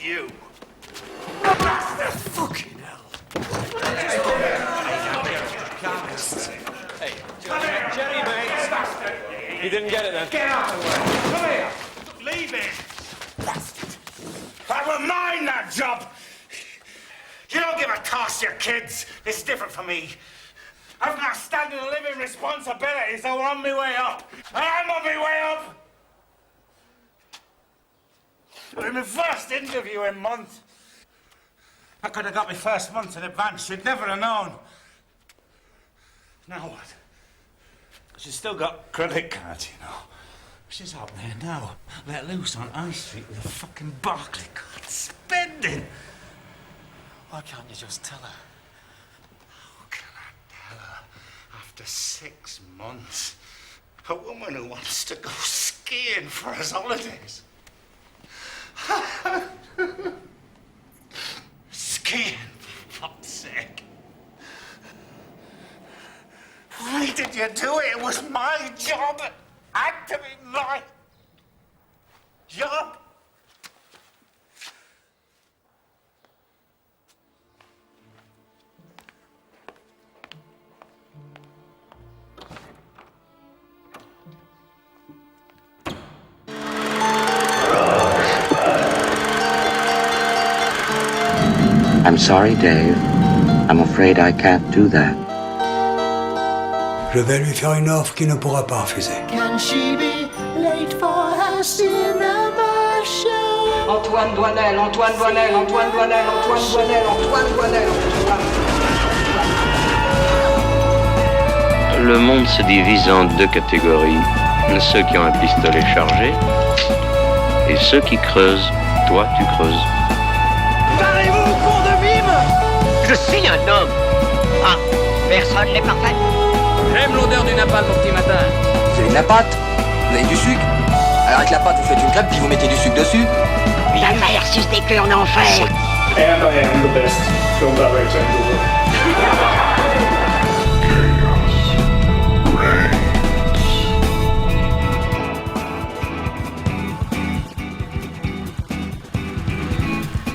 You. Bastard! Fucking hell. Hey, Jerry, mate. He didn't get it then. Get out of the way. Come here. Leave it. Bastard. That was mine, that job. You don't give a toss, your kids. It's different for me. I've got standing and living responsibilities, so we're on my way up. And I'm on my way up. In my first interview in months. I could have got my first month in advance. You'd never have known. Now what? She's still got credit cards, you know. She's out there now, let loose on High Street with a fucking Barclay card, spending. Why can't you just tell her? How can I tell her after 6 months? A woman who wants to go skiing for his holidays. Skiing, for fuck's sake. Why did you do it? It was my job. It had to be my job. I'm sorry, Dave. I'm afraid I can't do that. Je vais lui faire une offre qu'il ne pourra pas refuser. Can she be late for her cinema show? Antoine Doinel, Antoine Doinel, Antoine Doinel, Antoine Doinel, Antoine Doinel, Le monde se divise en 2 catégories. Ceux qui ont un pistolet chargé et ceux qui creusent. Toi, tu creuses. Parlez-vous, con de mime! Je suis un homme. Ah, personne n'est parfait. J'aime l'odeur du napalm au petit matin. Vous avez de la pâte? Vous avez du sucre? Alors avec la pâte, vous faites une crêpe puis vous mettez du sucre dessus? Ta mère suce des queues en enfer. And I am the best film director in the world.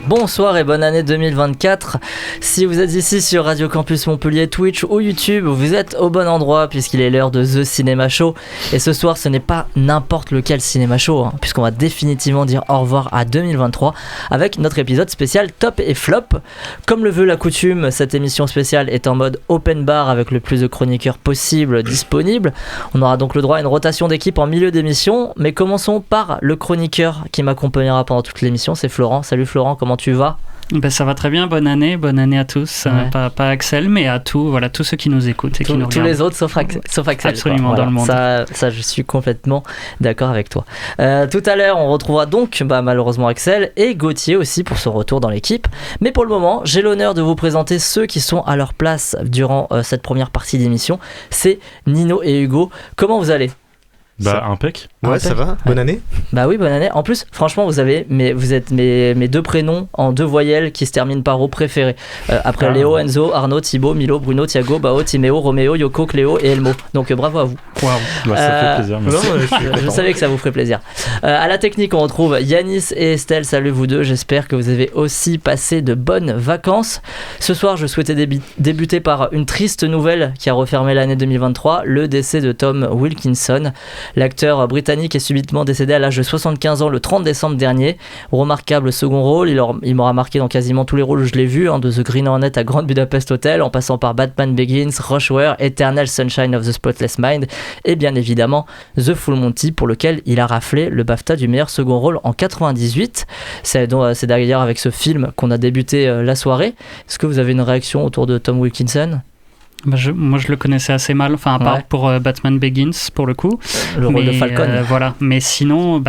Bonsoir et bonne année 2024. Si vous êtes ici sur Radio Campus Montpellier, Twitch ou YouTube, vous êtes au bon endroit puisqu'il est l'heure de The Cinema Show. Et ce soir, ce n'est pas n'importe lequel Cinéma Show, puisqu'on va définitivement dire au revoir à 2023 avec notre épisode spécial Top et Flop. Comme le veut la coutume, cette émission spéciale est en mode open bar avec le plus de chroniqueurs possible disponibles. On aura donc le droit à une rotation d'équipe en milieu d'émission, mais commençons par le chroniqueur qui m'accompagnera pendant toute l'émission, c'est Florent. Salut Florent, comment tu vas ? Ben ça va très bien, bonne année à tous, Ouais. pas Axel mais à tous ceux qui nous écoutent et qui nous tous regardent. les autres sauf Axel. Absolument, quoi. dans le monde. Ça je suis complètement d'accord avec toi. Tout à l'heure on retrouvera donc malheureusement Axel et Gauthier aussi pour son retour dans l'équipe, mais pour le moment j'ai l'honneur de vous présenter ceux qui sont à leur place durant cette première partie d'émission. C'est Nino et Hugo. Comment vous allez ? Impec. Ouais, Impec. ça va. Bonne année. Bah oui, bonne année. En plus, franchement, vous êtes mes 2 prénoms en 2 voyelles qui se terminent par O préférés. Après Léo, Enzo, Arnaud, Thibaut, Milo, Bruno, Thiago, Bao, Timéo, Roméo, Yoko, Cléo et Elmo. Donc bravo à vous. Wow. Ça fait plaisir. Merci. Je savais que ça vous ferait plaisir. À la technique, on retrouve Yanis et Estelle. Salut vous deux. J'espère que vous avez aussi passé de bonnes vacances. Ce soir, je souhaitais débuter par une triste nouvelle qui a refermé l'année 2023, le décès de Tom Wilkinson. L'acteur britannique est subitement décédé à l'âge de 75 ans le 30 décembre dernier. Remarquable second rôle, il m'aura marqué dans quasiment tous les rôles où je l'ai vu, de The Green Hornet à Grand Budapest Hotel, en passant par Batman Begins, Rush Hour, Eternal Sunshine of the Spotless Mind et bien évidemment The Full Monty, pour lequel il a raflé le BAFTA du meilleur second rôle en 98. C'est d'ailleurs avec ce film qu'on a débuté la soirée. Est-ce que vous avez une réaction autour de Tom Wilkinson ? Moi je le connaissais assez mal, à part pour Batman Begins pour le coup. Le rôle de Falcon. Voilà, mais sinon, en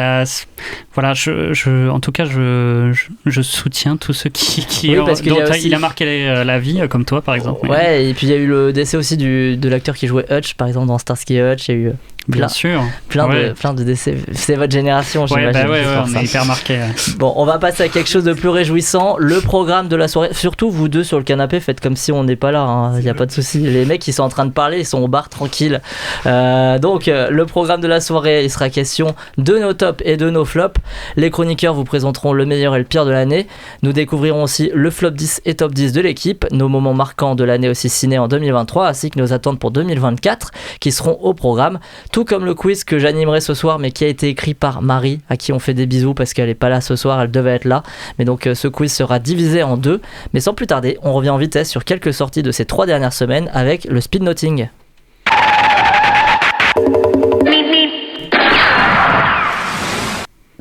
tout cas, je soutiens tous ceux qui oui, parce qu'il il a marqué la vie, comme toi par exemple. Ouais, et puis il y a eu le décès aussi de l'acteur qui jouait Hutch, par exemple dans Starsky et Hutch. Il y a eu Bien sûr. Plein de décès. C'est votre génération, j'imagine. On est hyper marqués. Bon, on va passer à quelque chose de plus réjouissant. Le programme de la soirée. Surtout, vous deux sur le canapé, faites comme si on n'est pas là. Il n'y a pas de souci. Les mecs, ils sont en train de parler, ils sont au bar tranquille. Donc, le programme de la soirée, il sera question de nos tops et de nos flops. Les chroniqueurs vous présenteront le meilleur et le pire de l'année. Nous découvrirons aussi le flop 10 et top 10 de l'équipe, nos moments marquants de l'année aussi ciné en 2023, ainsi que nos attentes pour 2024, qui seront au programme. Tout comme le quiz que j'animerai ce soir, mais qui a été écrit par Marie, à qui on fait des bisous parce qu'elle n'est pas là ce soir, elle devait être là. Mais donc ce quiz sera divisé en deux. Mais sans plus tarder, on revient en vitesse sur quelques sorties de ces 3 dernières semaines avec le speed noting.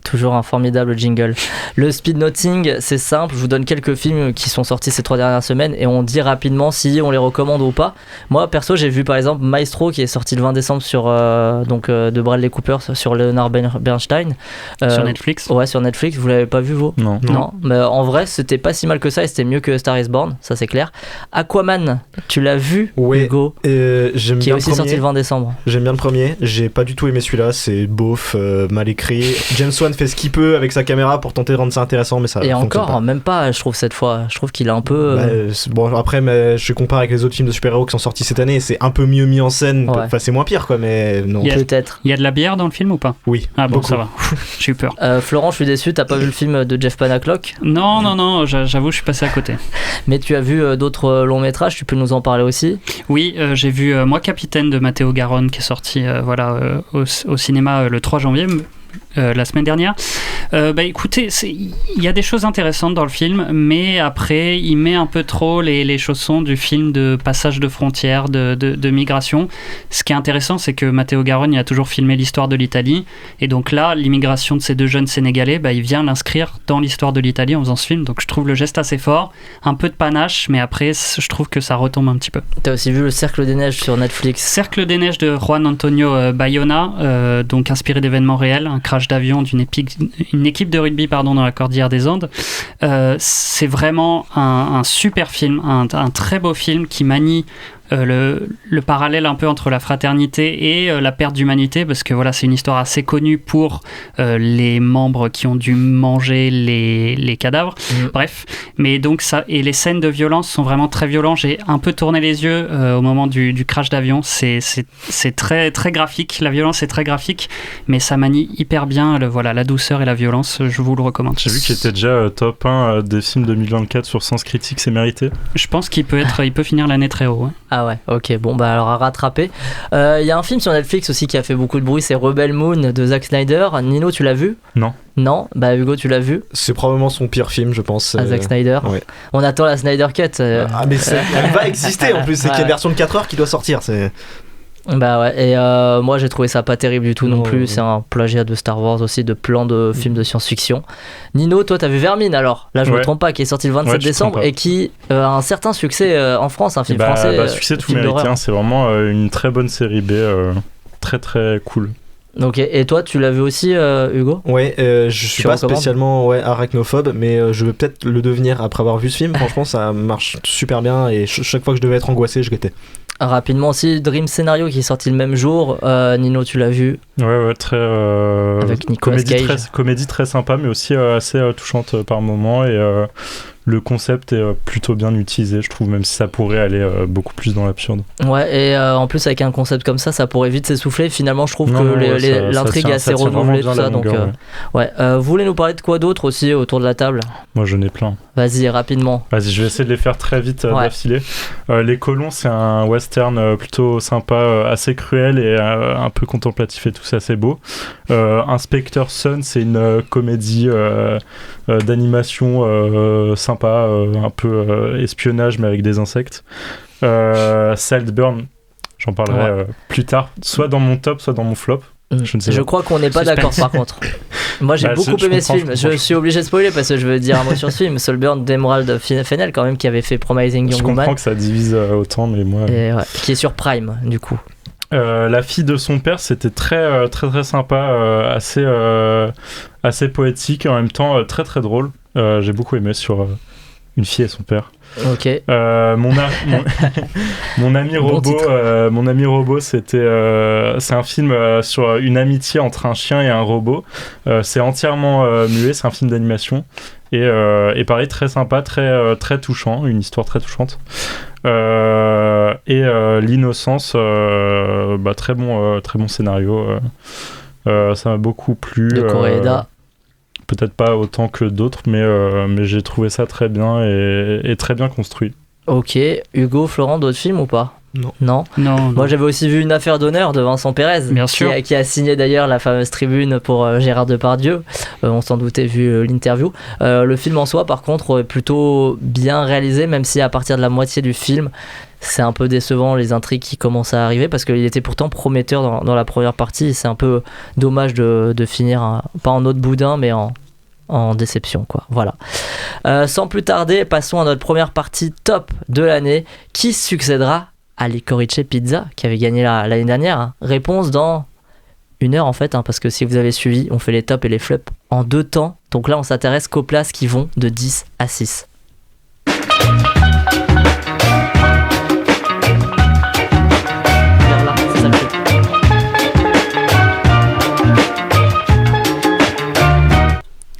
Toujours un formidable jingle. Le speed noting, c'est simple, je vous donne quelques films qui sont sortis ces 3 dernières semaines et on dit rapidement si on les recommande ou pas. Moi perso, j'ai vu par exemple Maestro qui est sorti le 20 décembre sur de Bradley Cooper sur Leonard Bernstein. Sur Netflix. Ouais, sur Netflix. Vous l'avez pas vu vous ? Non. Mais en vrai, c'était pas si mal que ça et c'était mieux que Star is Born, ça c'est clair. Aquaman, tu l'as vu, Hugo ? J'aime qui bien est aussi sorti le 20 décembre. J'aime bien le premier. J'ai pas du tout aimé celui-là. C'est beauf, mal écrit. James Wan fait ce qu'il peut avec sa caméra pour tenter de rendre ça intéressant, mais ça et fonctionne encore pas. Même pas, je trouve cette fois. Je trouve qu'il a un peu. Bon après, mais je compare avec les autres films de super-héros qui sont sortis cette année. C'est un peu mieux mis en scène. Ouais. Enfin, c'est moins pire quoi, mais non. Peut-être. Il y a de la bière dans le film ou pas ? Oui. Ah bon, beaucoup. ça va. J'ai eu peur. Florent, je suis déçu. T'as pas vu le film de Jeff Panaclock ? Non. J'avoue, je suis passé à côté. Mais tu as vu d'autres longs métrages. Tu peux nous en parler aussi ? Oui, j'ai vu Moi Capitaine de Matteo Garonne qui est sorti au cinéma le 3 janvier. La semaine dernière. Écoutez, il y a des choses intéressantes dans le film, mais après, il met un peu trop les chaussons du film de passage de frontières, de migration. Ce qui est intéressant, c'est que Matteo Garonne, il a toujours filmé l'histoire de l'Italie, et donc là, l'immigration de ces 2 jeunes Sénégalais, il vient l'inscrire dans l'histoire de l'Italie en faisant ce film, donc je trouve le geste assez fort, un peu de panache, mais après, je trouve que ça retombe un petit peu. T'as aussi vu Le Cercle des Neiges sur Netflix ? Cercle des Neiges de Juan Antonio Bayona, donc inspiré d'événements réels, un crash d'avion d'une équipe de rugby dans la Cordillère des Andes. C'est vraiment un super film, un très beau film qui manie le parallèle un peu entre la fraternité et la perte d'humanité, parce que voilà, c'est une histoire assez connue pour les membres qui ont dû manger les cadavres. Bref, mais donc ça, et les scènes de violence sont vraiment très violentes. J'ai un peu tourné les yeux au moment du crash d'avion. C'est très, très graphique, la violence est très graphique, mais ça manie hyper bien la douceur et la violence. Je vous le recommande. J'ai vu qu'il était déjà top 1 des films 2024 sur Sens Critique, c'est mérité. Je pense qu'il peut finir l'année très haut. Ouais. Ah ouais, ok, bon alors à rattraper. Il y a un film sur Netflix aussi qui a fait beaucoup de bruit, c'est Rebel Moon de Zack Snyder. Nino, tu l'as vu ? Non. Hugo, tu l'as vu ? C'est probablement son pire film, je pense. Zack Snyder. Ouais. On attend la Snyder Cut. Mais elle va exister en plus, c'est qu'il y a une version de 4 heures qui doit sortir. Bah ouais, et moi j'ai trouvé ça pas terrible du tout non plus. C'est un plagiat de Star Wars aussi, de plein de films de science-fiction. Nino, toi t'as vu Vermine alors ? Là je me trompe pas, qui est sorti le 27 décembre et qui a un certain succès en France, un film français. Succès tout mérité, c'est vraiment une très bonne série B, très très cool. Ok, et toi tu l'as vu aussi Hugo ? Ouais, je suis pas spécialement arachnophobe, mais je veux peut-être le devenir après avoir vu ce film. Franchement ça marche super bien et chaque fois que je devais être angoissé je l'étais. Rapidement aussi, Dream Scenario qui est sorti le même jour. Nino, tu l'as vu ? Ouais, très. Avec Nicolas Cage. Comédie très sympa, mais aussi assez touchante par moments. Et le concept est plutôt bien utilisé, je trouve, même si ça pourrait aller beaucoup plus dans l'absurde. Ouais, et en plus, avec un concept comme ça pourrait vite s'essouffler. Finalement, je trouve que l'intrigue est assez renouvelée, tout ça. Donc, vous voulez nous parler de quoi d'autre aussi autour de la table ? Moi, j'en ai plein. Vas-y, rapidement. Vas-y, je vais essayer de les faire très vite d'affilée. Les Colons, c'est un western plutôt sympa, assez cruel et un peu contemplatif et tout, c'est assez beau. Inspector Sun, c'est une comédie d'animation sympa, un peu espionnage mais avec des insectes. Saltburn, j'en parlerai plus tard, soit dans mon top, soit dans mon flop. Je crois qu'on n'est pas d'accord par contre. Moi j'ai beaucoup aimé ce film. Je suis obligé de spoiler parce que je veux dire un mot sur ce film. Saltburn d'Emerald Fennell quand même, qui avait fait Promising Young Woman. Je comprends que ça divise autant, mais moi... qui est sur Prime du coup. La fille de son père, c'était très très très sympa, assez poétique et en même temps très très drôle. J'ai beaucoup aimé sur une fille et son père. Ok. Mon ami robot, c'est un film sur une amitié entre un chien et un robot. C'est entièrement muet, c'est un film d'animation et pareil, très sympa, très touchant, une histoire très touchante. L'innocence, très bon scénario. Ça m'a beaucoup plu. De Koreeda. Peut-être pas autant que d'autres, mais j'ai trouvé ça très bien et très bien construit. Ok. Hugo, Florent, d'autres films ou pas ? Non. Moi, j'avais aussi vu Une affaire d'honneur de Vincent Pérez, bien sûr, qui a signé d'ailleurs la fameuse tribune pour Gérard Depardieu. On s'en doutait vu l'interview. Le film en soi, par contre, est plutôt bien réalisé, même si à partir de la moitié du film, c'est un peu décevant les intrigues qui commencent à arriver, parce qu'il était pourtant prometteur dans la première partie. C'est un peu dommage de finir, pas en autre boudin, mais en déception, quoi. Voilà. Sans plus tarder, passons à notre première partie top de l'année. Qui succédera à Licorice Pizza, qui avait gagné l'année dernière? Réponse dans 1 heure en fait, parce que si vous avez suivi, on fait les tops et les flops en 2 temps. Donc là, on s'intéresse qu'aux places qui vont de 10 à 6.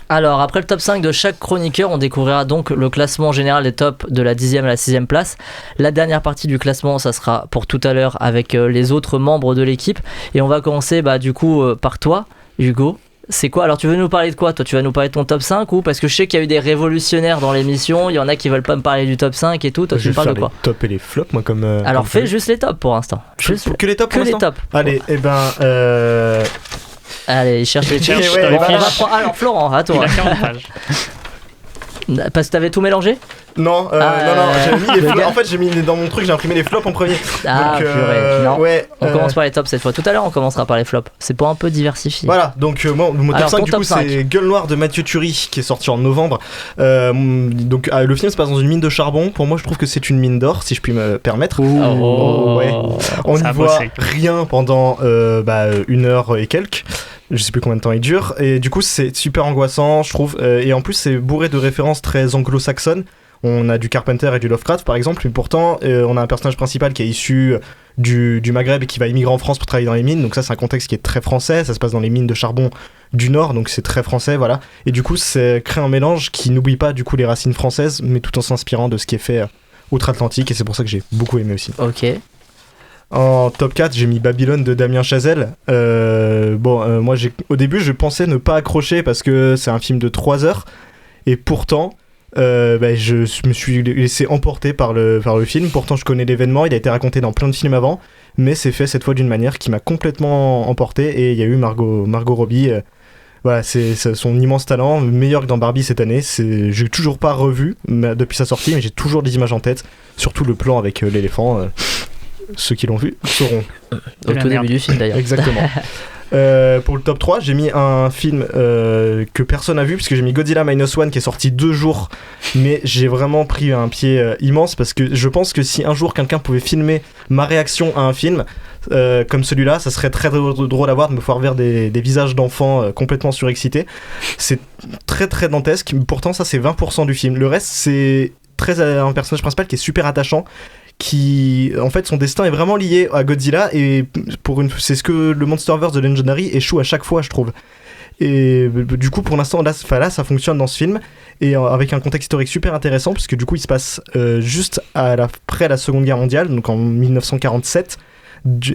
Alors, après le top 5 de chaque chroniqueur, on découvrira donc le classement général des tops de la 10e à la 6e place. La dernière partie du classement, ça sera pour tout à l'heure avec les autres membres de l'équipe. Et on va commencer par toi, Hugo. C'est quoi? Alors, tu veux nous parler de quoi? Toi, tu vas nous parler de ton top 5 ou? Parce que je sais qu'il y a eu des révolutionnaires dans l'émission, il y en a qui veulent pas me parler du top 5 et tout. Toi, tu me parles de quoi? Les tops et les flops, moi, comme. Alors, fais juste les tops pour l'instant. Que les tops pour l'instant. Que les tops. Allez, Allez, il cherche les fiches. Alors, Florent, à toi. Il a 40 pages. Parce que t'avais tout mélangé? Non, j'ai mis les flops. En fait, j'ai mis dans mon truc, j'ai imprimé les flops en premier. Ah, purée. Non. Ouais, on commence par les tops cette fois. Tout à l'heure, on commencera par les flops. C'est pour un peu diversifier. Voilà, donc mon top 5, du coup, c'est Gueule Noire de Mathieu Turi, qui est sorti en novembre. Donc, le film se passe dans une mine de charbon. Pour moi, je trouve que c'est une mine d'or, si je puis me permettre. Ouais. On n'y voit rien pendant 1 heure et quelques. Je sais plus combien de temps il dure. Et du coup, c'est super angoissant, je trouve. Et en plus, c'est bourré de références très anglo-saxonnes. On a du Carpenter et du Lovecraft, par exemple. Mais pourtant, on a un personnage principal qui est issu du Maghreb et qui va immigrer en France pour travailler dans les mines. Donc ça, c'est un contexte qui est très français. Ça se passe dans les mines de charbon du Nord. Donc c'est très français, voilà. Et du coup, c'est créé un mélange qui n'oublie pas, du coup, les racines françaises, mais tout en s'inspirant de ce qui est fait outre-Atlantique. Et c'est pour ça que j'ai beaucoup aimé aussi. Ok. En top 4, j'ai mis Babylone de Damien Chazelle. Moi, au début, je pensais ne pas accrocher parce que c'est un film de 3 heures. Et pourtant, je me suis laissé emporter par le film. Pourtant, je connais l'événement, il a été raconté dans plein de films avant. Mais c'est fait cette fois d'une manière qui m'a complètement emporté. Et il y a eu Margot Robbie. Voilà, c'est son immense talent, meilleur que dans Barbie cette année. J'ai toujours pas revu depuis sa sortie, mais j'ai toujours des images en tête. Surtout le plan avec l'éléphant. Ceux qui l'ont vu sauront. Au tout début du film d'ailleurs. Exactement. Pour le top 3, j'ai mis un film que personne n'a vu, puisque j'ai mis Godzilla Minus One qui est sorti 2 jours, mais j'ai vraiment pris un pied immense parce que je pense que si un jour quelqu'un pouvait filmer ma réaction à un film comme celui-là, ça serait très drôle à voir, de me voir vers des visages d'enfants complètement surexcités. C'est très très dantesque, pourtant ça c'est 20% du film. Le reste c'est un personnage principal qui est super attachant, qui en fait son destin est vraiment lié à Godzilla, et c'est ce que le Monsterverse de Legendary échoue à chaque fois, je trouve. Et du coup pour l'instant là ça fonctionne dans ce film, et avec un contexte historique super intéressant, puisque du coup il se passe juste après la Seconde Guerre mondiale, donc en 1947,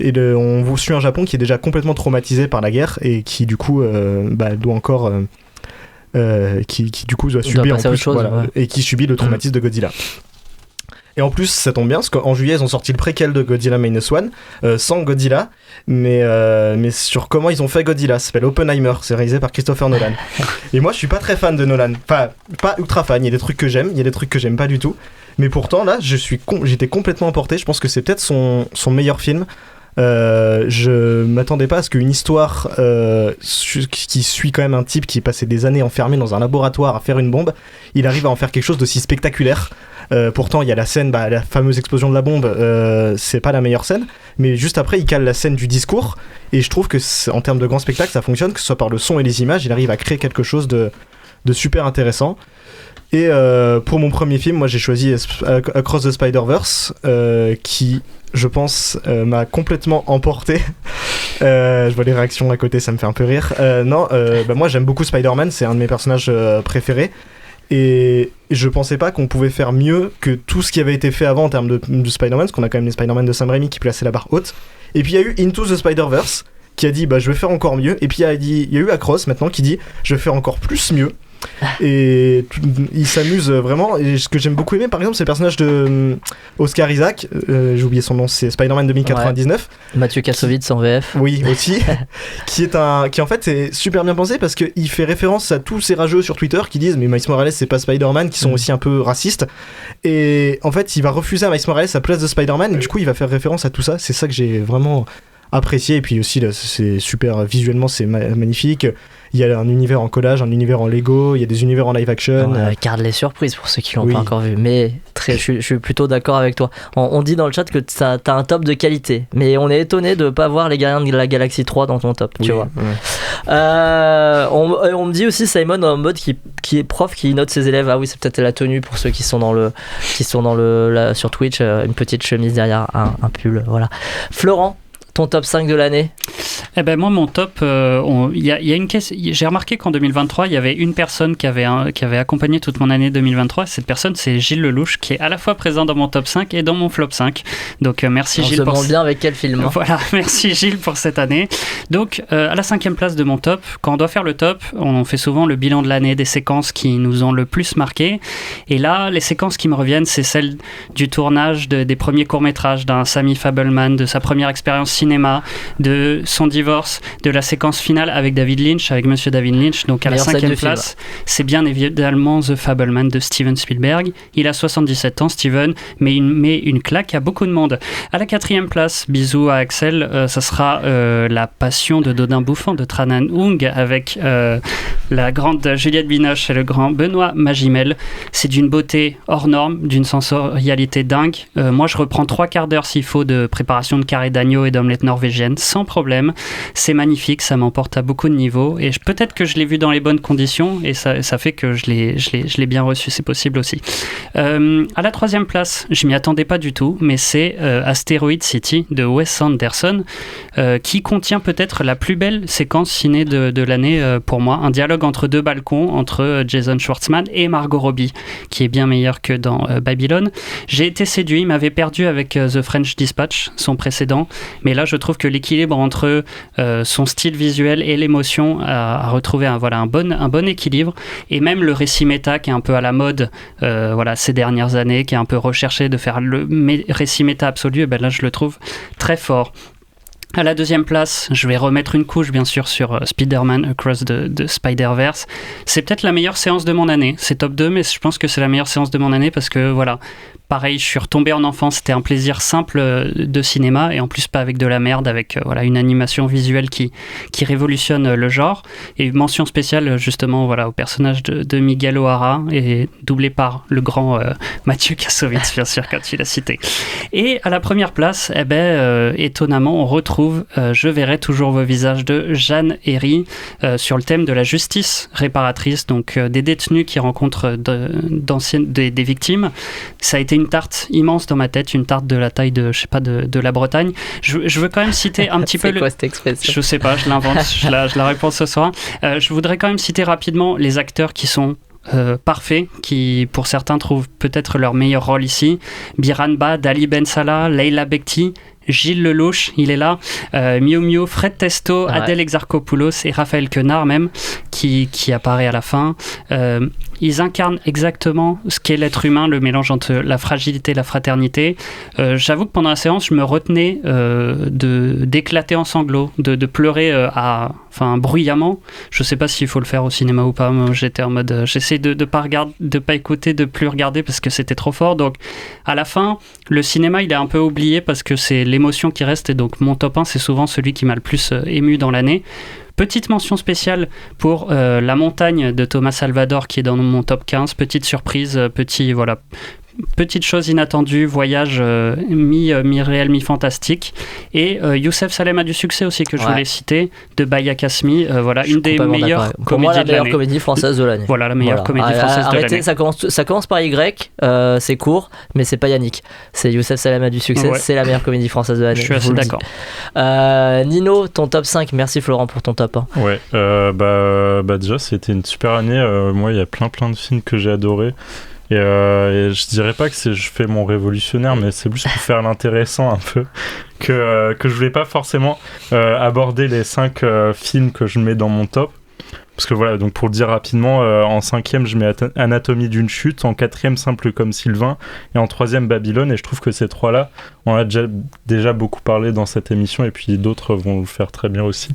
et on suit un Japon qui est déjà complètement traumatisé par la guerre et qui du coup doit encore qui du coup doit subir en plus, et qui subit le traumatisme de Godzilla. Et en plus, ça tombe bien, parce qu'en juillet, ils ont sorti le préquel de Godzilla Minus One, sans Godzilla, mais sur comment ils ont fait Godzilla. Ça s'appelle Oppenheimer, c'est réalisé par Christopher Nolan. Et moi, je suis pas très fan de Nolan. Enfin, pas ultra fan, il y a des trucs que j'aime, il y a des trucs que j'aime pas du tout. Mais pourtant, là, j'étais complètement emporté. Je pense que c'est peut-être son meilleur film. Je m'attendais pas à ce qu'une histoire qui suit quand même un type qui passait des années enfermé dans un laboratoire à faire une bombe, il arrive à en faire quelque chose d'aussi spectaculaire. Pourtant il y a la scène, la fameuse explosion de la bombe, c'est pas la meilleure scène, mais juste après il cale la scène du discours, et je trouve que en termes de grand spectacle ça fonctionne, que ce soit par le son et les images, il arrive à créer quelque chose de super intéressant. Et pour mon premier film, moi j'ai choisi Across the Spider-Verse, qui, je pense, m'a complètement emporté. Je vois les réactions à côté, ça me fait un peu rire. Moi j'aime beaucoup Spider-Man, c'est un de mes personnages préférés. Et je pensais pas qu'on pouvait faire mieux que tout ce qui avait été fait avant en termes de Spider-Man, parce qu'on a quand même les Spider-Man de Sam Raimi qui plaçaient la barre haute. Et puis il y a eu Into the Spider-Verse qui a dit je vais faire encore mieux. Et puis il y a eu Across maintenant qui dit je vais faire encore plus mieux. Et il s'amuse vraiment. Et ce que j'aime beaucoup aimer, par exemple, c'est le personnage de Oscar Isaac, j'ai oublié son nom, c'est Spider-Man 2099, Mathieu Kassovitz en VF. Oui, aussi. qui en fait est super bien pensé parce qu'il fait référence à tous ces rageux sur Twitter qui disent mais Miles Morales c'est pas Spider-Man, qui sont aussi un peu racistes, et en fait il va refuser à Miles Morales sa place de Spider-Man, et du coup il va faire référence à tout ça. C'est ça que j'ai vraiment apprécié. Et puis aussi là, c'est super visuellement, c'est magnifique. Il y a un univers en collage, un univers en Lego, il y a des univers en live action. Garde les surprises pour ceux qui l'ont pas encore vu. Mais je suis plutôt d'accord avec toi. On dit dans le chat que t'as un top de qualité, mais on est étonné de pas voir les Gardiens de la Galaxie 3 dans ton top, tu vois. On me dit aussi Simon en mode qui est prof, qui note ses élèves. Ah oui, c'est peut-être la tenue pour ceux qui sont sur Twitch, une petite chemise derrière un pull, voilà. Florent, ton top 5 de l'année? Eh ben moi, mon top, y a une caisse. J'ai remarqué qu'en 2023, il y avait une personne qui avait accompagné toute mon année 2023. Cette personne, c'est Gilles Lelouch, qui est à la fois présent dans mon top 5 et dans mon flop 5. Donc merci Gilles. On se demande bien avec quel film. Voilà, merci Gilles pour cette année. Donc à la 5e place de mon top, quand on doit faire le top, on fait souvent le bilan de l'année, des séquences qui nous ont le plus marqué. Et là, les séquences qui me reviennent, c'est celles du tournage des premiers courts-métrages d'un Sammy Fabelman, de sa première expérience cinéma, de son divorce, de la séquence finale avec David Lynch, avec Monsieur David Lynch. Donc à la 5e place, c'est bien évidemment The Fabelman de Steven Spielberg. Il a 77 ans, Steven, mais il met une claque à beaucoup de monde. À la 4e place, bisous à Axel, ça sera La Passion de Dodin Bouffant de Tran Anh Hung, avec la grande Juliette Binoche et le grand Benoît Magimel. C'est d'une beauté hors norme, d'une sensorialité dingue. Moi, je reprends 3/4 d'heure s'il faut de préparation de carré d'agneau et d'omelette norvégienne, sans problème. C'est magnifique, ça m'emporte à beaucoup de niveaux, et peut-être que je l'ai vu dans les bonnes conditions, et ça fait que je l'ai bien reçu, c'est possible aussi. À la 3e place, je m'y attendais pas du tout, mais c'est Asteroid City de Wes Anderson, qui contient peut-être la plus belle séquence ciné de l'année pour moi, un dialogue entre deux balcons, entre Jason Schwartzman et Margot Robbie, qui est bien meilleur que dans Babylone. J'ai été séduit, il m'avait perdu avec The French Dispatch, son précédent, mais là je trouve que l'équilibre entre son style visuel et l'émotion a retrouvé un bon équilibre, et même le récit méta qui est un peu à la mode ces dernières années, qui est un peu recherché de faire le récit méta absolu, et ben là je le trouve très fort. À la 2e place, je vais remettre une couche bien sûr sur Spider-Man Across the Spider-Verse. C'est peut-être la meilleure séance de mon année. C'est top 2, mais je pense que c'est la meilleure séance de mon année parce que voilà, pareil, je suis retombé en enfance. C'était un plaisir simple de cinéma, et en plus pas avec de la merde, avec une animation visuelle qui révolutionne le genre. Et mention spéciale justement au personnage de Miguel O'Hara, et doublé par le grand Mathieu Kassovitz, bien sûr, quand tu l'as cité. Et à la 1re place, étonnamment, on retrouve Je verrai toujours vos visages de Jeanne Herry, sur le thème de la justice réparatrice, donc des détenus qui rencontrent des victimes. Ça a été une tarte immense dans ma tête, une tarte de la taille de la Bretagne. Je veux quand même citer un petit peu quoi cette expression? Je sais pas, je l'invente, je la réponds ce soir. Je voudrais quand même citer rapidement les acteurs qui sont parfaits, qui pour certains trouvent peut-être leur meilleur rôle ici. Biran Ba, Dali Ben Salah, Leila Bekti, Gilles Lelouch, il est là, Miu Miu, Fred Testo, Adèle Exarchopoulos et Raphaël Quenard même, qui apparaît à la fin. Ils incarnent exactement ce qu'est l'être humain, le mélange entre la fragilité et la fraternité. J'avoue que pendant la séance, je me retenais d'éclater en sanglots, de pleurer bruyamment. Je sais pas s'il faut le faire au cinéma ou pas. Moi, j'étais en mode, j'essaie de pas écouter, de plus regarder parce que c'était trop fort. Donc à la fin, le cinéma il est un peu oublié parce que c'est l'émotion qui reste, et donc mon top 1 c'est souvent celui qui m'a le plus ému dans l'année. Petite mention spéciale pour La Montagne de Thomas Salvador, qui est dans mon top 15. Petite surprise, petite chose inattendue, voyage mi-réel, mi-fantastique. Et Youssef Salem a du succès aussi, que je voulais citer, de Baya Kasmi. Voilà, une des meilleures comédies de l'année. Comédie française de l'année. Voilà, la meilleure comédie française de l'année. Ça commence par Y, c'est court, mais c'est pas Yannick. C'est Youssef Salem a du succès, c'est la meilleure comédie française de l'année. Je suis assez d'accord. Nino, ton top 5, merci Florent pour ton top 1. Ouais, déjà c'était une super année. Moi, il y a plein de films que j'ai adorés. Et je dirais pas que je fais mon révolutionnaire, mais c'est plus pour faire l'intéressant un peu, que je voulais pas forcément aborder les 5 films que je mets dans mon top. Parce que voilà, donc pour le dire rapidement, en 5e, je mets Anatomie d'une chute, en 4e, Simple comme Sylvain, et en 3e, Babylone. Et je trouve que ces 3-là, on a déjà beaucoup parlé dans cette émission, et puis d'autres vont le faire très bien aussi.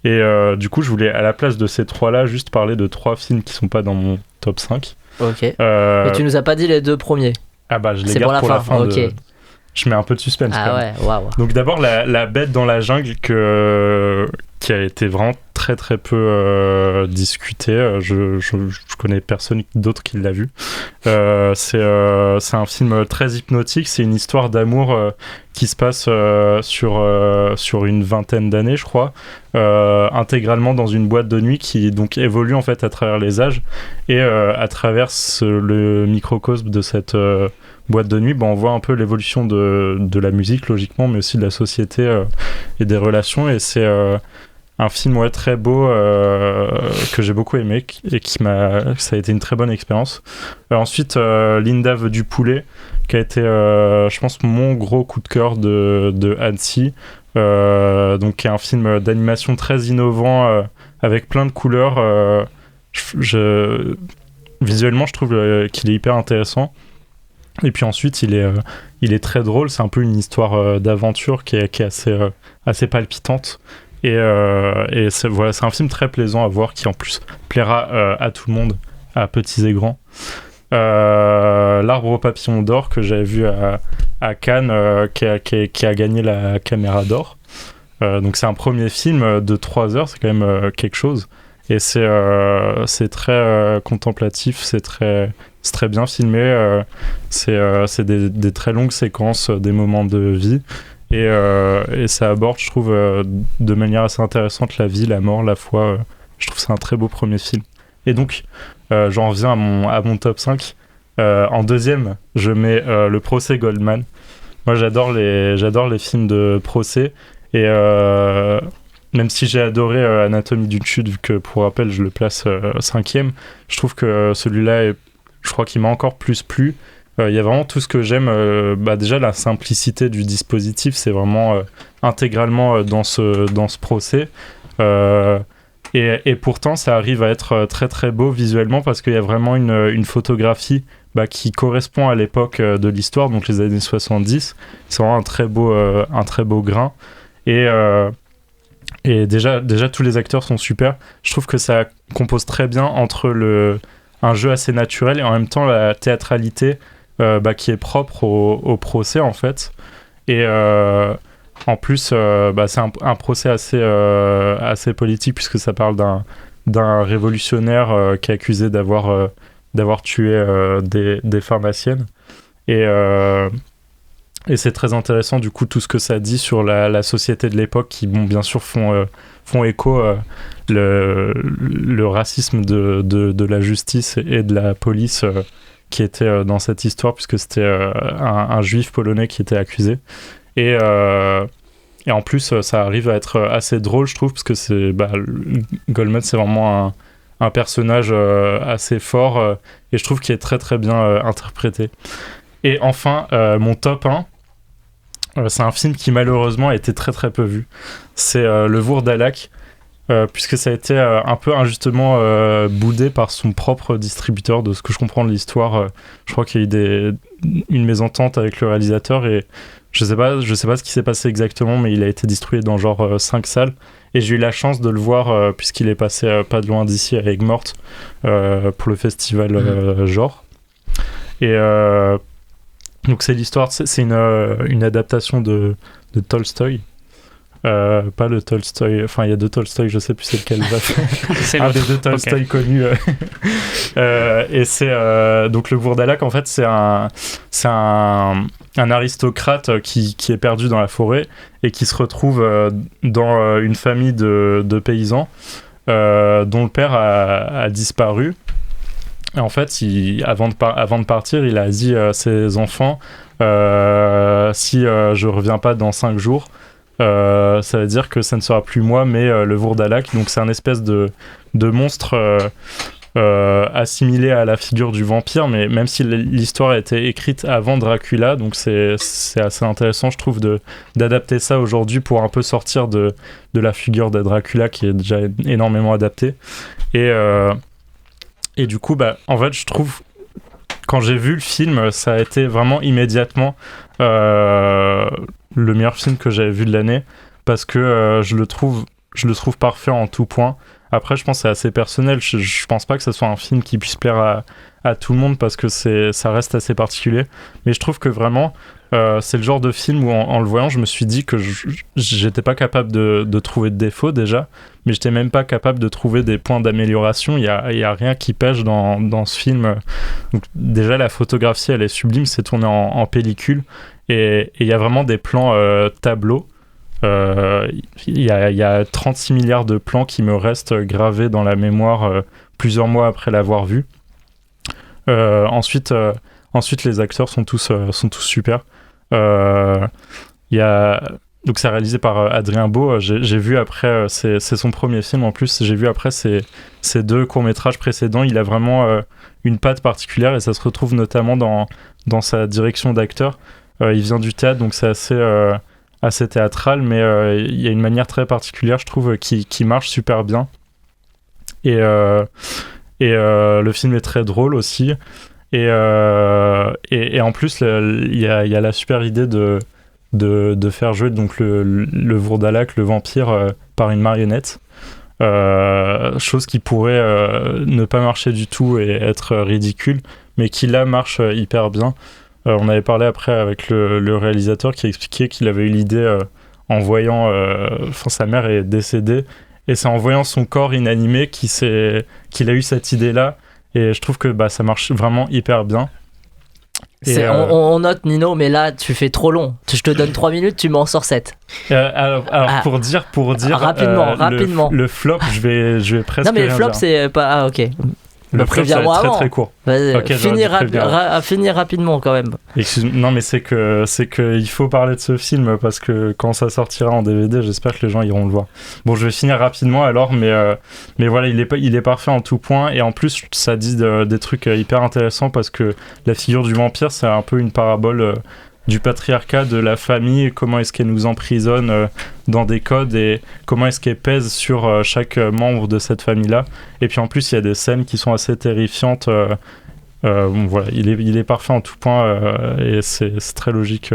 Et du coup, je voulais, à la place de ces 3-là, juste parler de 3 films qui sont pas dans mon top 5. Ok. Mais tu nous as pas dit les 2 premiers. Ah bah, je les garde pour la fin. Ok. Je mets un peu de suspense. Ah ouais, waouh. Donc d'abord, la bête dans la jungle qui a été vraiment très peu discutée. Je connais personne d'autre qui l'a vu. C'est un film très hypnotique. C'est une histoire d'amour qui se passe sur une vingtaine d'années, je crois, intégralement dans une boîte de nuit qui donc évolue en fait à travers les âges et à travers le microcosme de cette boîte de nuit, on voit un peu l'évolution de la musique logiquement, mais aussi de la société et des relations. Et c'est un film très beau que j'ai beaucoup aimé et ça a été une très bonne expérience. Ensuite, Linda veut du poulet, qui a été, je pense, mon gros coup de cœur de Annecy. Donc, qui est un film d'animation très innovant avec plein de couleurs. Visuellement, je trouve qu'il est hyper intéressant. Et puis ensuite, il est très drôle. C'est un peu une histoire d'aventure qui est assez palpitante. Et c'est un film très plaisant à voir qui en plus plaira à tout le monde, à petits et grands. L'Arbre aux papillons d'or que j'avais vu à Cannes, qui a gagné la Caméra d'or. Donc c'est un premier film de 3 heures, c'est quand même quelque chose. Et c'est très contemplatif, c'est très bien filmé. C'est des très longues séquences, des moments de vie. Et ça aborde, je trouve, de manière assez intéressante la vie, la mort, la foi. Je trouve que c'est un très beau premier film. Et donc, j'en reviens à mon top 5. En deuxième, je mets le procès Goldman. Moi, j'adore les films de procès. Et même si j'ai adoré Anatomie d'une chute, vu que, pour rappel, je le place 5e, je trouve que celui-là, je crois qu'il m'a encore plus plu. Il y a vraiment tout ce que j'aime. Déjà, la simplicité du dispositif, c'est vraiment intégralement dans ce procès. Et pourtant, ça arrive à être très très beau visuellement parce qu'il y a vraiment une photographie qui correspond à l'époque de l'histoire, donc les années 70. C'est vraiment un très beau grain. Et déjà, tous les acteurs sont super. Je trouve que ça compose très bien entre un jeu assez naturel et en même temps la théâtralité qui est propre au procès en fait. Et en plus, c'est un procès assez politique puisque ça parle d'un révolutionnaire qui est accusé d'avoir tué des pharmaciennes. Et c'est très intéressant du coup tout ce que ça dit sur la société de l'époque qui bien sûr font écho le racisme de la justice et de la police qui était dans cette histoire puisque c'était un juif polonais qui était accusé et en plus ça arrive à être assez drôle je trouve parce que Goldman c'est vraiment un personnage assez fort et je trouve qu'il est très très bien interprété. Et enfin, mon top 1, c'est un film qui malheureusement a été très très peu vu. C'est Le Vourdalac, puisque ça a été un peu injustement boudé par son propre distributeur, de ce que je comprends de l'histoire. Je crois qu'il y a eu une mésentente avec le réalisateur et je sais pas ce qui s'est passé exactement, mais il a été distribué dans genre 5 salles. Et j'ai eu la chance de le voir puisqu'il est passé pas de loin d'ici à Aigues-Mortes pour le festival Genre. Et donc c'est l'histoire, c'est une adaptation de Tolstoï, Pas le Tolstoï, enfin il y a 2 Tolstoï, je sais plus c'est lequel. C'est un des 2 Tolstoï connus. Et c'est donc le Bourdalac, en fait, c'est un aristocrate qui est perdu dans la forêt et qui se retrouve dans une famille de paysans dont le père a disparu. Et en fait, avant de partir, il a dit à ses enfants si je reviens pas dans 5 jours, ça veut dire que ça ne sera plus moi, mais le Bourdalac. Donc c'est un espèce de monstre assimilé à la figure du vampire, mais même si l'histoire a été écrite avant Dracula, donc c'est assez intéressant, je trouve, d'adapter ça aujourd'hui pour un peu sortir de la figure de Dracula qui est déjà énormément adaptée. Et du coup, en fait, je trouve, quand j'ai vu le film, ça a été vraiment immédiatement le meilleur film que j'avais vu de l'année, parce que je le trouve parfait en tout point. Après, je pense que c'est assez personnel. Je pense pas que ce soit un film qui puisse plaire à tout le monde, parce que ça reste assez particulier. Mais je trouve que vraiment, c'est le genre de film où, en le voyant, je me suis dit que j'étais pas capable de trouver de défauts déjà, mais j'étais même pas capable de trouver des points d'amélioration. Il y a rien qui pêche dans ce film. Donc, déjà, la photographie, elle est sublime. C'est tourné en pellicule. Et il y a vraiment des plans tableaux. Il y a 36 milliards de plans qui me restent gravés dans la mémoire plusieurs mois après l'avoir vu. Ensuite, les acteurs sont tous super. Donc c'est réalisé par Adrien Beau. J'ai vu après, c'est son premier film en plus. J'ai vu après ses 2 courts-métrages précédents. Il a vraiment une patte particulière, et ça se retrouve notamment dans sa direction d'acteur. Il vient du théâtre, donc c'est assez théâtral, mais il y a une manière très particulière, je trouve, qui marche super bien. Et le film est très drôle aussi. Et en plus, il y a la super idée de faire jouer donc le Bourdalac, le vampire, par une marionnette. Chose qui pourrait ne pas marcher du tout et être ridicule, mais qui là marche hyper bien. On avait parlé après avec le réalisateur qui expliquait qu'il avait eu l'idée en voyant... sa mère est décédée, et c'est en voyant son corps inanimé qu'il a eu cette idée-là, et je trouve que ça marche vraiment hyper bien. On note, Nino, mais là tu fais trop long. Je te donne 3 minutes, tu m'en sors 7. Alors pour dire rapidement. Le flop, je vais presque... Non mais le flop, c'est pas... Ah ok. Le flop, ça va être très très court. Okay, finir rapidement quand même. Non, mais c'est que il faut parler de ce film, parce que quand ça sortira en DVD, j'espère que les gens iront le voir. Bon, je vais finir rapidement alors, mais voilà, il est parfait en tout point, et en plus ça dit des trucs hyper intéressants, parce que la figure du vampire, c'est un peu une parabole du patriarcat, de la famille, comment est-ce qu'elle nous emprisonne dans des codes, et comment est-ce qu'elle pèse sur chaque membre de cette famille-là. Et puis en plus, il y a des scènes qui sont assez terrifiantes. Voilà, il est parfait en tout point, et c'est très logique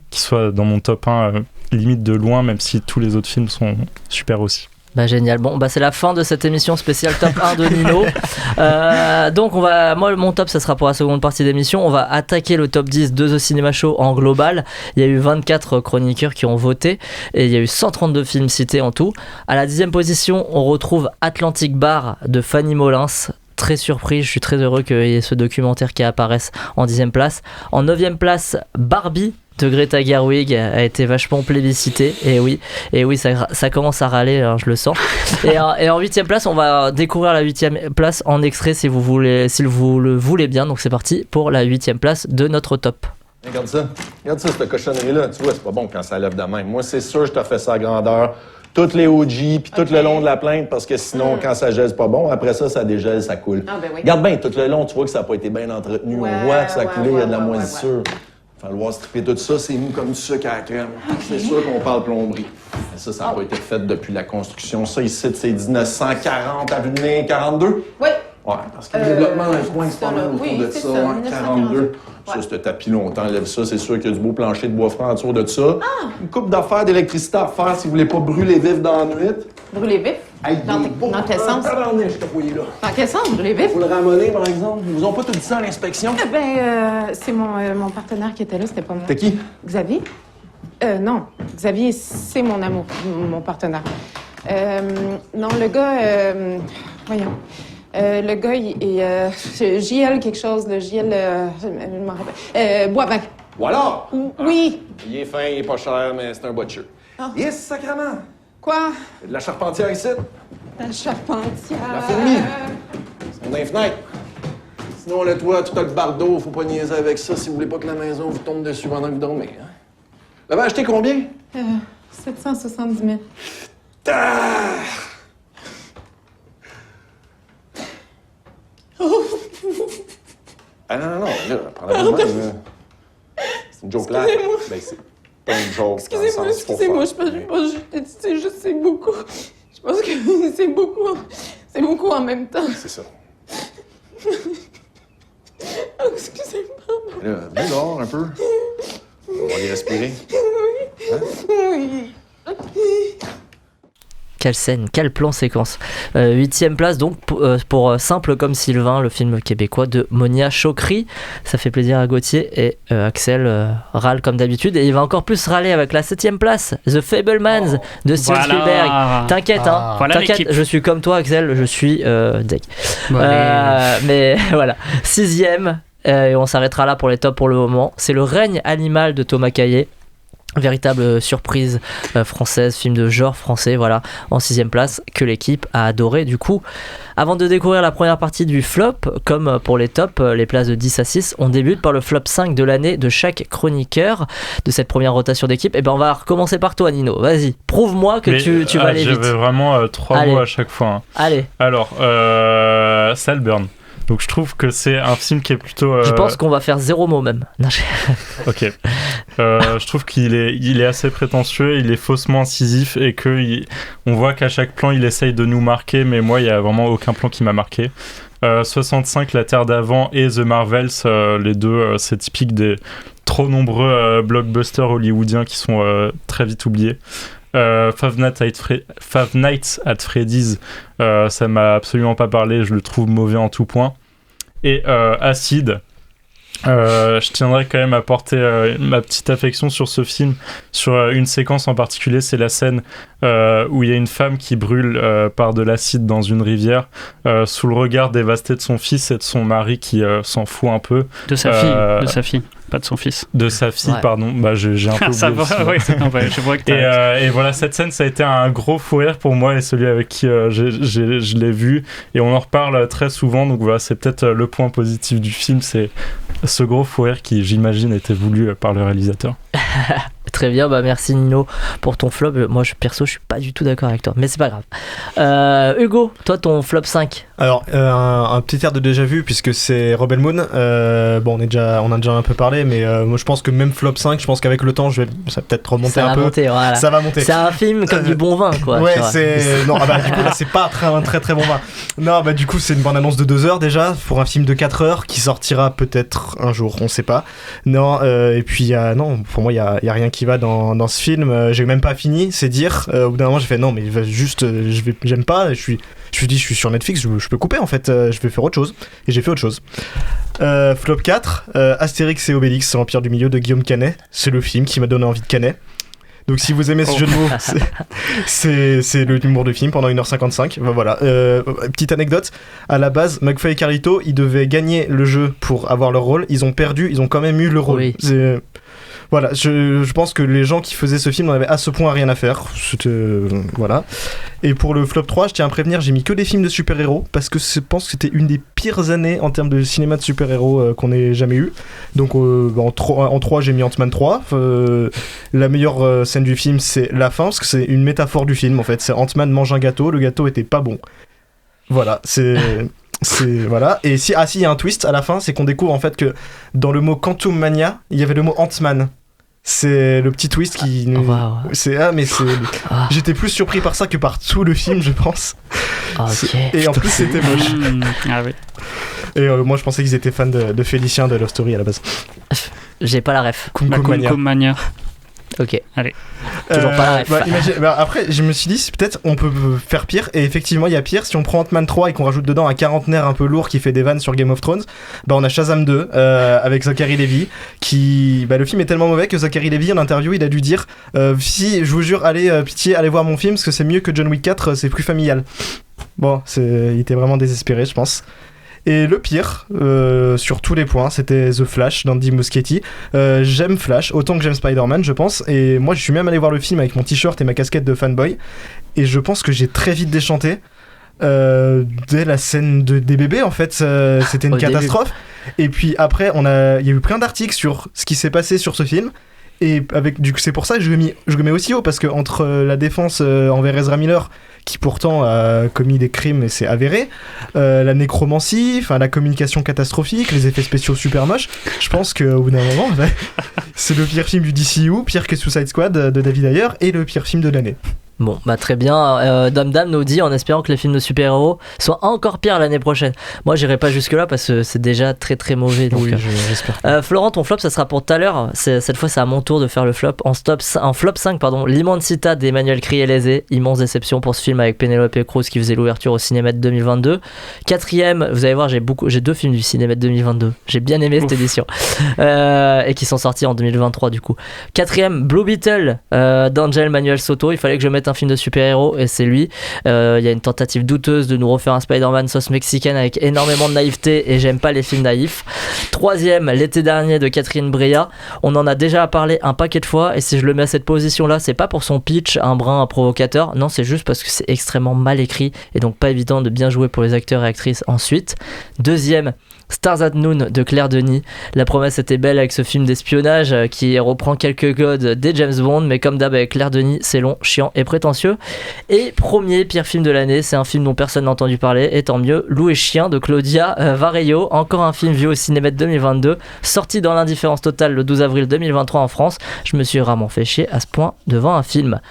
qu'il soit dans mon top 1, limite de loin, même si tous les autres films sont super aussi. Génial. Bon, c'est la fin de cette émission spéciale top 1 de Nino. Donc moi mon top, ça sera pour la seconde partie d'émission. On va attaquer le top 10 de The Cinema Show en global. Il y a eu 24 chroniqueurs qui ont voté, et il y a eu 132 films cités en tout. À la 10e position, on retrouve Atlantic Bar de Fanny Molins. Très surpris, je suis très heureux qu'il y ait ce documentaire qui apparaisse en 10e place. En 9e place, Barbie de Greta Gerwig a été vachement plébiscité, et oui, ça commence à râler, hein, je le sens. Et en 8e place, on va découvrir la 8e place en extrait si vous le voulez bien. Donc c'est parti pour la 8e place de notre top. Regarde ça, cette cochonnerie-là. Tu vois, c'est pas bon quand ça lève de même. Moi, c'est sûr, je t'ai fait ça à grandeur. Toutes les OG, puis tout le long de la plainte, parce que sinon, quand ça gèle, c'est pas bon. Après ça dégèle, ça coule. Oui. Regarde bien, tout le long, tu vois que ça n'a pas été bien entretenu. On voit que ça a coulé, il y a de la moisissure. Il va falloir stripper tout ça, c'est mou comme du sucre à la crème. C'est sûr qu'on parle plomberie. Mais ça n'a pas été fait depuis la construction. Ça, ici, c'est 1940 à venir 42? Oui. Ouais, parce que le développement dans le coin, c'est pas mal autour de ça. 42. Ça, ce tapis longtemps, lève ça. C'est sûr qu'il y a du beau plancher de bois franc autour de ça. Une coupe d'affaires d'électricité à faire si vous voulez pas brûler vif dans la nuit. Brûler vif? Hey, dans quel sens? Dans quel sens, brûler vif? Vous le ramener, par exemple. Ils vous ont pas tout dit ça à l'inspection? C'est mon partenaire qui était là, c'était pas moi. T'es qui? Xavier. Non, Xavier, c'est mon amour, mon partenaire. Non, le gars, voyons. Le gars, il est JL quelque chose, le JL, je m'en rappelle. Boivin. Voilà! Oui. Il est fin, il est pas cher, mais c'est un butcher. Ah. Yes, sacrément! Quoi? De la charpentière ici. La charpentière. La fourmi. C'est dans les fenêtres. Sinon, le toit, tout le bardeau, faut pas niaiser avec ça si vous voulez pas que la maison vous tombe dessus pendant que vous dormez. Hein? L'avez acheté combien? 770 000. Ah! Ah non, là, prends-la de même, là. C'est une joke là. Excusez-moi. Ben, c'est pas une joke. Excusez-moi, je pense que c'est beaucoup. Je pense que c'est beaucoup en même temps. C'est ça. Oh, excusez-moi. Là, viens dehors un peu. On va aller respirer. Oui. Hein? Oui. Quelle scène, quel plan séquence. 8e place donc pour Simple comme Sylvain, le film québécois de Monia Chokri. Ça fait plaisir à Gauthier et Axel râle comme d'habitude. Et il va encore plus râler avec la 7e place, The Fabelmans de Steven Spielberg. T'inquiète, voilà t'inquiète, je suis comme toi Axel, je suis deg. Bon, mais voilà. 6e, et on s'arrêtera là pour les tops pour le moment. C'est Le règne animal de Thomas Caillet. Véritable surprise française, film de genre français, voilà, en 6e place, que l'équipe a adoré. Du coup, avant de découvrir la première partie du flop, comme pour les tops, les places de 10 à 6, on débute par le flop 5 de l'année de chaque chroniqueur de cette première rotation d'équipe. Et ben on va recommencer par toi, Nino. Vas-y, prouve-moi que tu vas aller vite. J'avais vraiment 3 mots à chaque fois. Hein. Allez. Alors, Saltburn. Donc je trouve que c'est un film qui est plutôt... Je pense qu'on va faire 0 mot même. Non, Ok. Je trouve qu'il est assez prétentieux, il est faussement incisif et on voit qu'à chaque plan il essaye de nous marquer, mais moi il n'y a vraiment aucun plan qui m'a marqué. 65, La Terre d'avant et The Marvels, les deux, c'est typique des trop nombreux blockbusters hollywoodiens qui sont très vite oubliés. Five Nights at Freddy's, ça m'a absolument pas parlé, je le trouve mauvais en tout point. Et Acid, je tiendrais quand même à porter ma petite affection sur ce film, sur une séquence en particulier, c'est la scène où il y a une femme qui brûle par de l'acide dans une rivière sous le regard dévasté de son fils et de son mari qui s'en fout un peu. De sa fille. Pas de son fils. De sa fille, ouais. Pardon. Bah, j'ai un peu ça oublié. Va, ouais, je vois que et voilà, cette scène, ça a été un gros fou rire pour moi et celui avec qui je l'ai vu. Et on en reparle très souvent. Donc voilà, c'est peut-être le point positif du film. C'est ce gros fou rire qui, j'imagine, était voulu par le réalisateur. Très bien, bah merci Nino pour ton flop. Moi, perso, je suis pas du tout d'accord avec toi, mais c'est pas grave. Hugo, toi, ton flop 5. Alors, un petit air de déjà vu, puisque c'est Rebel Moon. Bon, on a déjà un peu parlé, mais moi je pense que même flop 5, je pense qu'avec le temps, ça va peut-être remonter un peu. Voilà. Ça va monter. C'est un film comme du bon vin, quoi. Ouais, c'est. Non, du coup, là, c'est pas un très très bon vin. Non, du coup, c'est une bande-annonce de 2 heures déjà, pour un film de 4 heures qui sortira peut-être un jour, on sait pas. Non, et puis, non, pour moi, il y a rien qui va dans ce film. J'ai même pas fini, c'est dire. Au bout d'un moment, j'ai fait non, mais juste, j'aime pas. Je me dis, je suis sur Netflix, je peux couper en fait, je vais faire autre chose. Et j'ai fait autre chose. Flop 4, Astérix et Obélix, l'Empire du Milieu de Guillaume Canet. C'est le film qui m'a donné envie de Canet. Donc si vous aimez ce jeu de mots, c'est le humour de film pendant 1h55. Voilà. Petite anecdote, à la base, McFly et Carlito, ils devaient gagner le jeu pour avoir leur rôle. Ils ont perdu, ils ont quand même eu le rôle. Oui. Voilà, je pense que les gens qui faisaient ce film n'en avaient à ce point rien à faire. Voilà. Et pour le flop 3, je tiens à prévenir, j'ai mis que des films de super-héros parce que je pense que c'était une des pires années en termes de cinéma de super-héros qu'on ait jamais eu. Donc en 3, j'ai mis Ant-Man 3. La meilleure scène du film, c'est la fin parce que c'est une métaphore du film en fait. C'est Ant-Man mange un gâteau, le gâteau était pas bon. Voilà, voilà. Et il y a un twist à la fin, c'est qu'on découvre en fait que dans le mot Quantum Mania, il y avait le mot Ant-Man. C'est le petit twist qui j'étais plus surpris par ça que par tout le film, je pense. Okay. Et en plus c'était moche. Ah oui. Et moi je pensais qu'ils étaient fans de Félicien de Love Story à la base. J'ai pas la ref. Cum Mania. Ok. Allez. Toujours pas la ref. Après, je me suis dit, peut-être on peut faire pire. Et effectivement, il y a pire. Si on prend Ant-Man 3 et qu'on rajoute dedans un quarantenaire un peu lourd qui fait des vannes sur Game of Thrones, on a Shazam 2 avec Zachary Levi. Le film est tellement mauvais que Zachary Levi, en interview, il a dû dire si, je vous jure, allez, pitié, allez voir mon film parce que c'est mieux que John Wick 4, c'est plus familial. Bon, il était vraiment désespéré, je pense. Et le pire, sur tous les points, c'était The Flash d'Andy Muschietti. J'aime Flash, autant que j'aime Spider-Man, je pense. Et moi, je suis même allé voir le film avec mon t-shirt et ma casquette de fanboy. Et je pense que j'ai très vite déchanté. Dès la scène des bébés, en fait, c'était une catastrophe. Et puis après, il y a eu plein d'articles sur ce qui s'est passé sur ce film. Et c'est pour ça que je le mets aussi haut, parce que entre la défense envers Ezra Miller, qui pourtant a commis des crimes et c'est avéré, la nécromancie, la communication catastrophique, les effets spéciaux super moches, je pense qu'au bout d'un moment, c'est le pire film du DCU, pire que Suicide Squad de David Ayer, et le pire film de l'année. Bon, très bien. Dame nous dit en espérant que les films de super-héros soient encore pires l'année prochaine. Moi, j'irai pas jusque-là parce que c'est déjà très très mauvais. Donc, j'espère. Florent, ton flop, ça sera pour tout à l'heure. Cette fois, c'est à mon tour de faire le flop. En flop 5, l'Immensità d'Emmanuel Crielese. Immense déception pour ce film avec Penelope Cruz qui faisait l'ouverture au Cinémètre 2022. Quatrième, vous allez voir, j'ai 2 films du Cinémètre 2022. J'ai bien aimé cette édition. Et qui sont sortis en 2023 du coup. Quatrième, Blue Beetle d'Angel Manuel Soto. Il fallait que je mette un film de super-héros et c'est lui. Il y a une tentative douteuse de nous refaire un Spider-Man sauce mexicaine avec énormément de naïveté et j'aime pas les films naïfs. Troisième, L'été dernier de Catherine Breillat. On en a déjà parlé un paquet de fois et si je le mets à cette position là, c'est pas pour son pitch un brin provocateur, non, c'est juste parce que c'est extrêmement mal écrit et donc pas évident de bien jouer pour les acteurs et actrices ensuite. Deuxième, Stars at Noon de Claire Denis. La promesse était belle avec ce film d'espionnage qui reprend quelques codes des James Bond, mais comme d'hab avec Claire Denis, c'est long, chiant et prétentieux. Et premier pire film de l'année, c'est un film dont personne n'a entendu parler, et tant mieux, Loup et Chien de Claudia Varello, encore un film vu au Cinémètre 2022, sorti dans l'indifférence totale le 12 avril 2023 en France. Je me suis vraiment fait chier à ce point devant un film.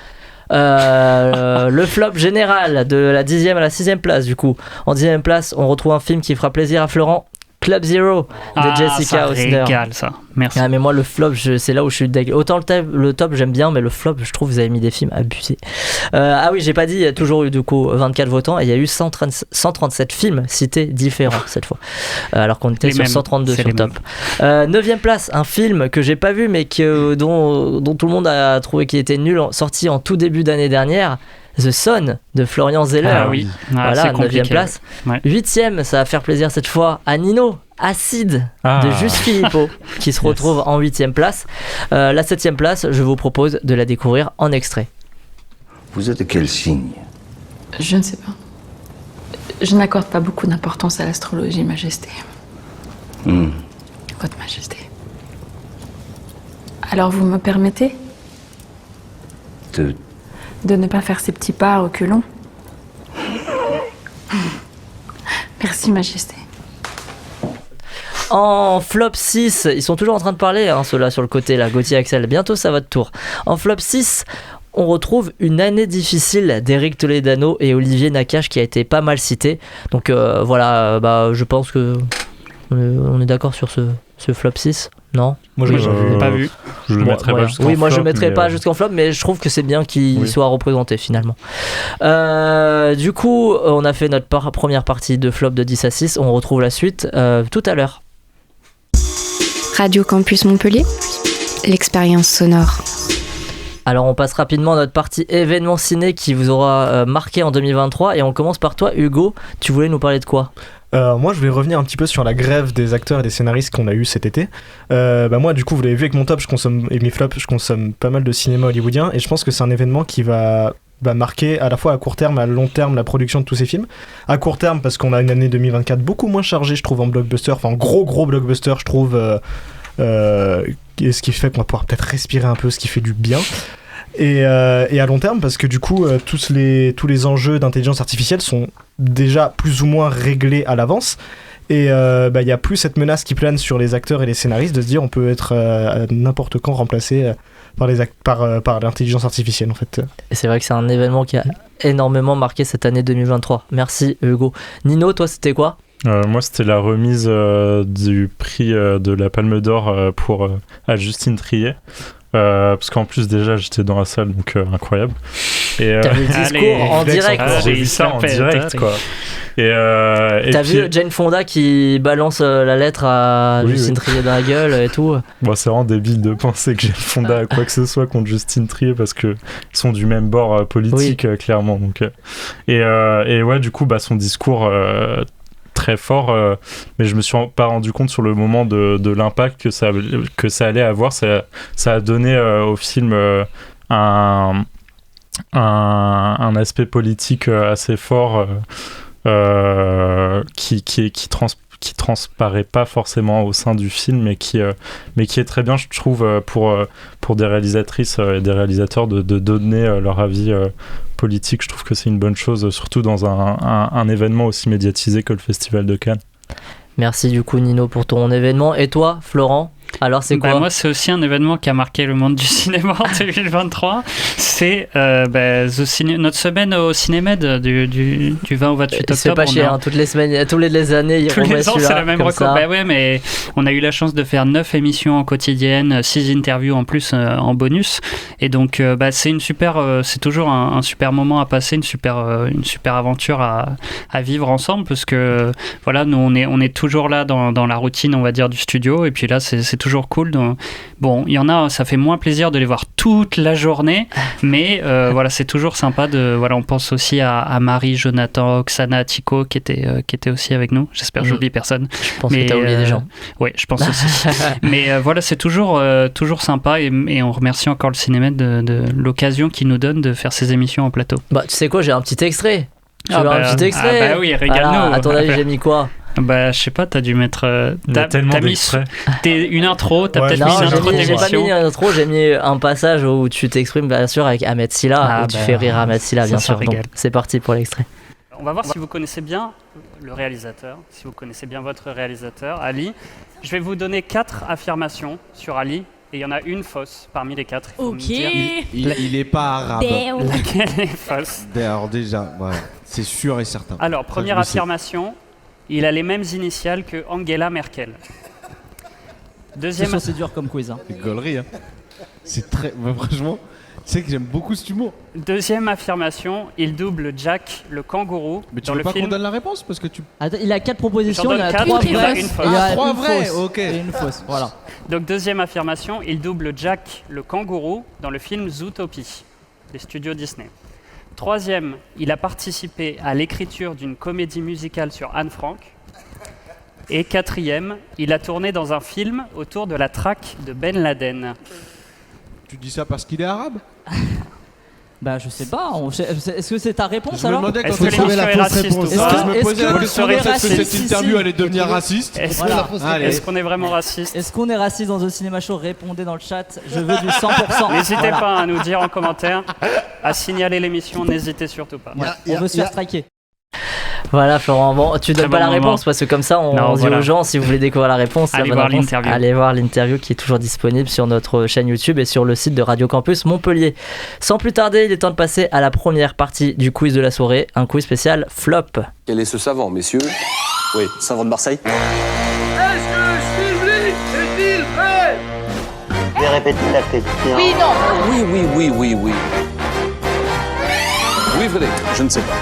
Le flop général de la 10e à la 6e place du coup. En 10e place, on retrouve un film qui fera plaisir à Florent, Club Zero de Jessica Osner. Régale, ça. Merci. Mais moi le flop, c'est là où je suis deg. Autant le top j'aime bien, mais le flop, je trouve vous avez mis des films abusés. Ah oui, j'ai pas dit, il y a toujours eu du coup 24 votants et il y a eu 137 films cités différents cette fois. Alors qu'on était sur 132 sur le top. 9e place, un film que j'ai pas vu mais dont tout le monde a trouvé qu'il était nul, sorti en tout début d'année dernière. The Son de Florian Zeller. Ah oui, voilà, 9e place. Ouais. 8e, ça va faire plaisir cette fois à Nino, Acide de Juste Philippot, qui se retrouve en 8e place. La 7e place, je vous propose de la découvrir en extrait. Vous êtes de quel signe ? Je ne sais pas. Je n'accorde pas beaucoup d'importance à l'astrologie, Majesté. Votre Majesté. Alors vous me permettez de ne pas faire ces petits pas à reculons. Merci, Majesté. En flop 6, ils sont toujours en train de parler, ceux-là sur le côté, là, Gauthier, Axel. Bientôt, ça va de tour. En flop 6, on retrouve Une année difficile d'Éric Toledano et Olivier Nakache qui a été pas mal cité. Donc voilà, je pense que on est d'accord sur ce flop 6. Non, moi je l'ai pas vu. Je le mettrais pas jusqu'en flop. Oui, moi je le mettrais pas jusqu'en flop, mais je trouve que c'est bien qu'il soit représenté finalement. Du coup, on a fait notre première partie de flop de 10 à 6. On retrouve la suite tout à l'heure. Radio Campus Montpellier, l'expérience sonore. Alors on passe rapidement à notre partie événement ciné qui vous aura marqué en 2023 et on commence par toi Hugo, tu voulais nous parler de quoi ? Moi je voulais revenir un petit peu sur la grève des acteurs et des scénaristes qu'on a eu cet été. Moi du coup vous l'avez vu avec mon top et mes flops, je consomme pas mal de cinéma hollywoodien et je pense que c'est un événement qui va marquer à la fois à court terme et à long terme la production de tous ces films. À court terme parce qu'on a une année 2024 beaucoup moins chargée je trouve en blockbuster, enfin en gros blockbuster je trouve, ce qui fait qu'on va pouvoir peut-être respirer un peu, ce qui fait du bien. Et à long terme parce que du coup tous les enjeux d'intelligence artificielle sont déjà plus ou moins réglés à l'avance et y a plus cette menace qui plane sur les acteurs et les scénaristes de se dire on peut être à n'importe quand remplacé par l'intelligence artificielle en fait. Et c'est vrai que c'est un événement qui a énormément marqué cette année 2023. Merci Hugo. Nino, toi c'était quoi ? Moi c'était la remise du prix de la Palme d'Or à Justine Triet. parce qu'en plus déjà j'étais dans la salle, donc incroyable. Et t'as vu le discours en direct. J'ai vu ça en direct, quoi. T'as vu Jane Fonda qui balance la lettre à Justine Triet dans la gueule et tout. Bon, c'est vraiment débile de penser que Jane Fonda a quoi que ce soit contre Justine Triet, parce qu'ils sont du même bord politique, clairement. Donc, et ouais, du coup, son discours très fort, mais je me suis pas rendu compte sur le moment de l'impact que ça allait avoir. Ça a donné au film un aspect politique assez fort qui transparaît pas forcément au sein du film, mais qui est très bien, je trouve, pour des réalisatrices et des réalisateurs de donner leur avis politique. Je trouve que c'est une bonne chose, surtout dans un événement aussi médiatisé que le Festival de Cannes. Merci du coup Nino pour ton événement. Et toi Florent, alors c'est quoi? Moi c'est aussi un événement qui a marqué le monde du cinéma en 2023. C'est notre semaine au Cinémed du 20 au 28 octobre. C'est pas cher, toutes les semaines, tous les années tous les ans c'est la même record. Mais on a eu la chance de faire 9 émissions en quotidienne, 6 interviews en plus en bonus, et donc c'est une super c'est toujours un super moment à passer, une super aventure à vivre ensemble, parce que voilà, nous on est toujours là dans la routine, on va dire, du studio, et puis là c'est toujours cool. Donc, bon, il y en a, ça fait moins plaisir de les voir toute la journée, mais voilà, c'est toujours sympa on pense aussi à Marie, Jonathan, Oksana, Tico qui étaient aussi avec nous. J'espère que j'oublie personne. Je pense que t'as oublié des gens. Oui, je pense aussi. Mais voilà, c'est toujours sympa, et on remercie encore le Cinéma de l'occasion qu'il nous donne de faire ces émissions en plateau. Tu sais quoi, j'ai un petit extrait. Tu veux un petit extrait? Ah bah oui, régale-nous. À ton avis, j'ai mis quoi? Je sais pas, t'as dû mettre. T'as mis une intro, t'as peut-être mis une intro d'émission. J'ai pas mis une intro, j'ai mis un passage où tu t'exprimes bien sûr avec Ahmed Silla, où tu fais rire Ahmed Silla, bien sûr. Donc, c'est parti pour l'extrait. On va voir si vous connaissez bien le réalisateur, si vous connaissez bien votre réalisateur, Ali. Je vais vous donner 4 affirmations sur Ali, et il y en a une fausse parmi les 4. Ok. Il est pas arabe. Laquelle est fausse? Alors déjà, voilà, c'est sûr et certain. Alors, première affirmation. Il a les mêmes initiales que Angela Merkel. C'est dur comme quiz. C'est gaulerie, hein. C'est très... franchement, tu sais que j'aime beaucoup cet humour. Deuxième affirmation, il double Jack le kangourou. Mais tu dans veux le pas film. qu'on donne la réponse parce que tu... Attends, il a 4 propositions, il y en a 3 vraies. Il y a 3 vraies, ok. Et une fausse, voilà. Donc deuxième affirmation, il double Jack le kangourou dans le film Zootopie, des studios Disney. Troisième, il a participé à l'écriture d'une comédie musicale sur Anne Frank. Et quatrième, il a tourné dans un film autour de la traque de Ben Laden. Tu dis ça parce qu'il est arabe? Je sais pas. Est-ce que c'est ta réponse je alors? Je me demandais quand tu savais la fausse réponse. Je me posais la question que cette interview allait devenir raciste. Est-ce qu'on est vraiment raciste? Est-ce qu'on est raciste dans The Cinema Show? Répondez dans le chat. Je veux du 100%. N'hésitez pas à nous dire en commentaire, à signaler l'émission. N'hésitez surtout pas. On veut se faire striker. Voilà Florent, bon, tu donnes pas la réponse parce que comme ça on dit aux gens, si vous voulez découvrir la réponse, allez voir l'interview qui est toujours disponible sur notre chaîne YouTube et sur le site de Radio Campus Montpellier. Sans plus tarder, il est temps de passer à la première partie du quiz de la soirée, un quiz spécial flop. Quel est ce savant, messieurs? Oui, savant de Marseille. Est-ce que Stevie est-il prêt? Je vais répéter la question. Oui, non. Oui. Oui, Frédéric, je ne sais pas.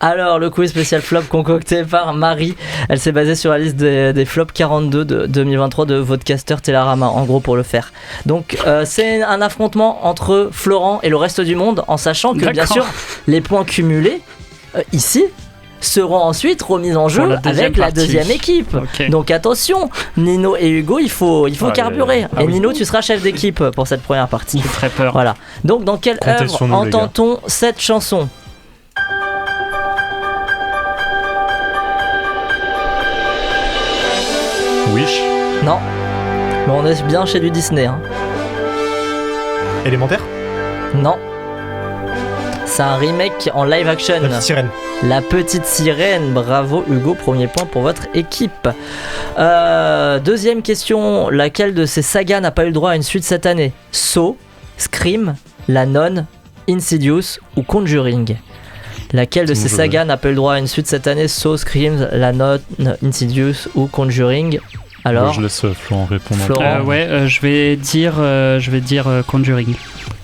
Alors, le quiz spécial flop concocté par Marie, elle s'est basée sur la liste des flops 42 de 2023 de Vodcaster Télérama, en gros pour le faire. Donc, c'est un affrontement entre Florent et le reste du monde, en sachant que, bien sûr, les points cumulés, ici, seront ensuite remis en jeu avec la deuxième équipe. Okay. Donc attention, Nino et Hugo, il faut carburer. Et Nino, tu seras chef d'équipe pour cette première partie. J'ai très peur. Voilà. Donc, dans quelle œuvre entend-on cette chanson ? Wish. Non. Mais on est bien chez du Disney. Hein. Élémentaire ? Non. C'est un remake en live action. La petite sirène. La petite sirène. Bravo Hugo, premier point pour votre équipe. Deuxième question. Laquelle de ces sagas n'a pas eu le droit à une suite cette année ? Saw, Scream, La Nonne, Insidious ou Conjuring ? Laquelle de ces sagas n'a pas eu le droit à une suite cette année? Saw, Scream, La Note, Insidious ou Conjuring? Alors, je laisse Florent répondre. Je vais dire Conjuring.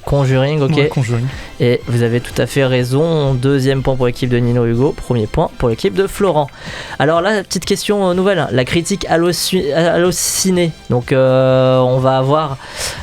Conjuring, ok. Ouais, Conjuring. Et vous avez tout à fait raison. 2e point pour l'équipe de Nino Hugo. 1er point pour l'équipe de Florent. Alors là, petite question nouvelle. La critique Allociné. Donc on va avoir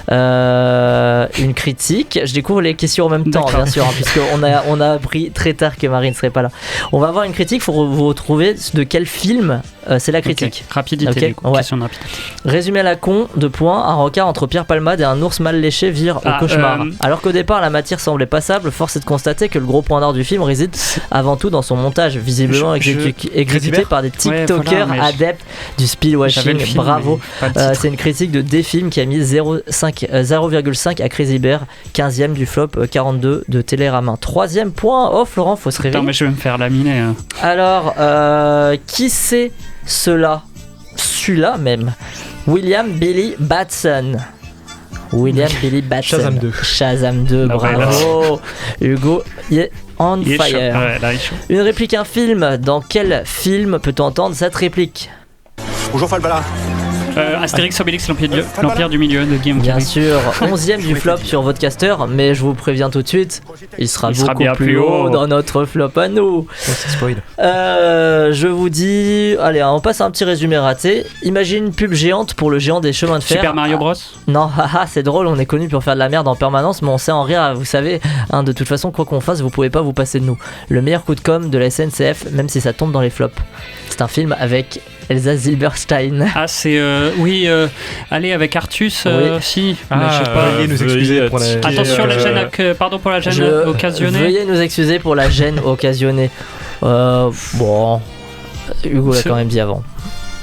une critique. Je découvre les questions en même temps, bien sûr, puisqu'on a appris très tard que Marie ne serait pas là. On va avoir une critique pour vous retrouver de quel film c'est la critique. Okay. Rapidité, du coup. Question de rapidité. Résumé à la con, 2 points. Un rencard entre Pierre Palmade et un ours mal léché vire au cauchemar. Alors qu'au départ la matière semblait passable, force est de constater que le gros point d'or du film réside avant tout dans son montage, visiblement exécuté par des TikTokers adeptes du speedwashing. Bravo. C'est une critique de D-Film qui a mis 0,5 à Crazy Bear, 15e du flop 42 de Télérama. 3e point. Oh Florent, faut se réveiller. Attends, mais je vais me faire laminer. Alors, qui c'est celui-là même? William Billy Batson. Billy Batson. Shazam 2, bravo. Hugo est on fire. Une réplique, un film. Dans quel film peut-on entendre cette réplique? Bonjour Falbala. Astérix, Obélix, l'Empire du Milieu de Guillaume Bien Canet. sûr, 11e du flop sur votre caster, mais je vous préviens tout de suite, il sera beaucoup plus haut dans notre flop à nous. Je vous dis, allez, on passe à un petit résumé raté. Imagine une pub géante pour le géant des chemins de fer. Super Mario Bros. Non, c'est drôle, on est connu pour faire de la merde en permanence, mais on sait en rire, vous savez, de toute façon, quoi qu'on fasse, vous pouvez pas vous passer de nous. Le meilleur coup de com de la SNCF, même si ça tombe dans les flops. C'est un film avec Elsa Zilberstein. Ah, c'est allez, avec Artus si, mais je sais pas. Veuillez nous excuser pour la... Attention, la gêne, pardon pour la gêne occasionnée. Veuillez nous excuser pour la gêne occasionnée. Bon, Hugo l'a quand même dit avant.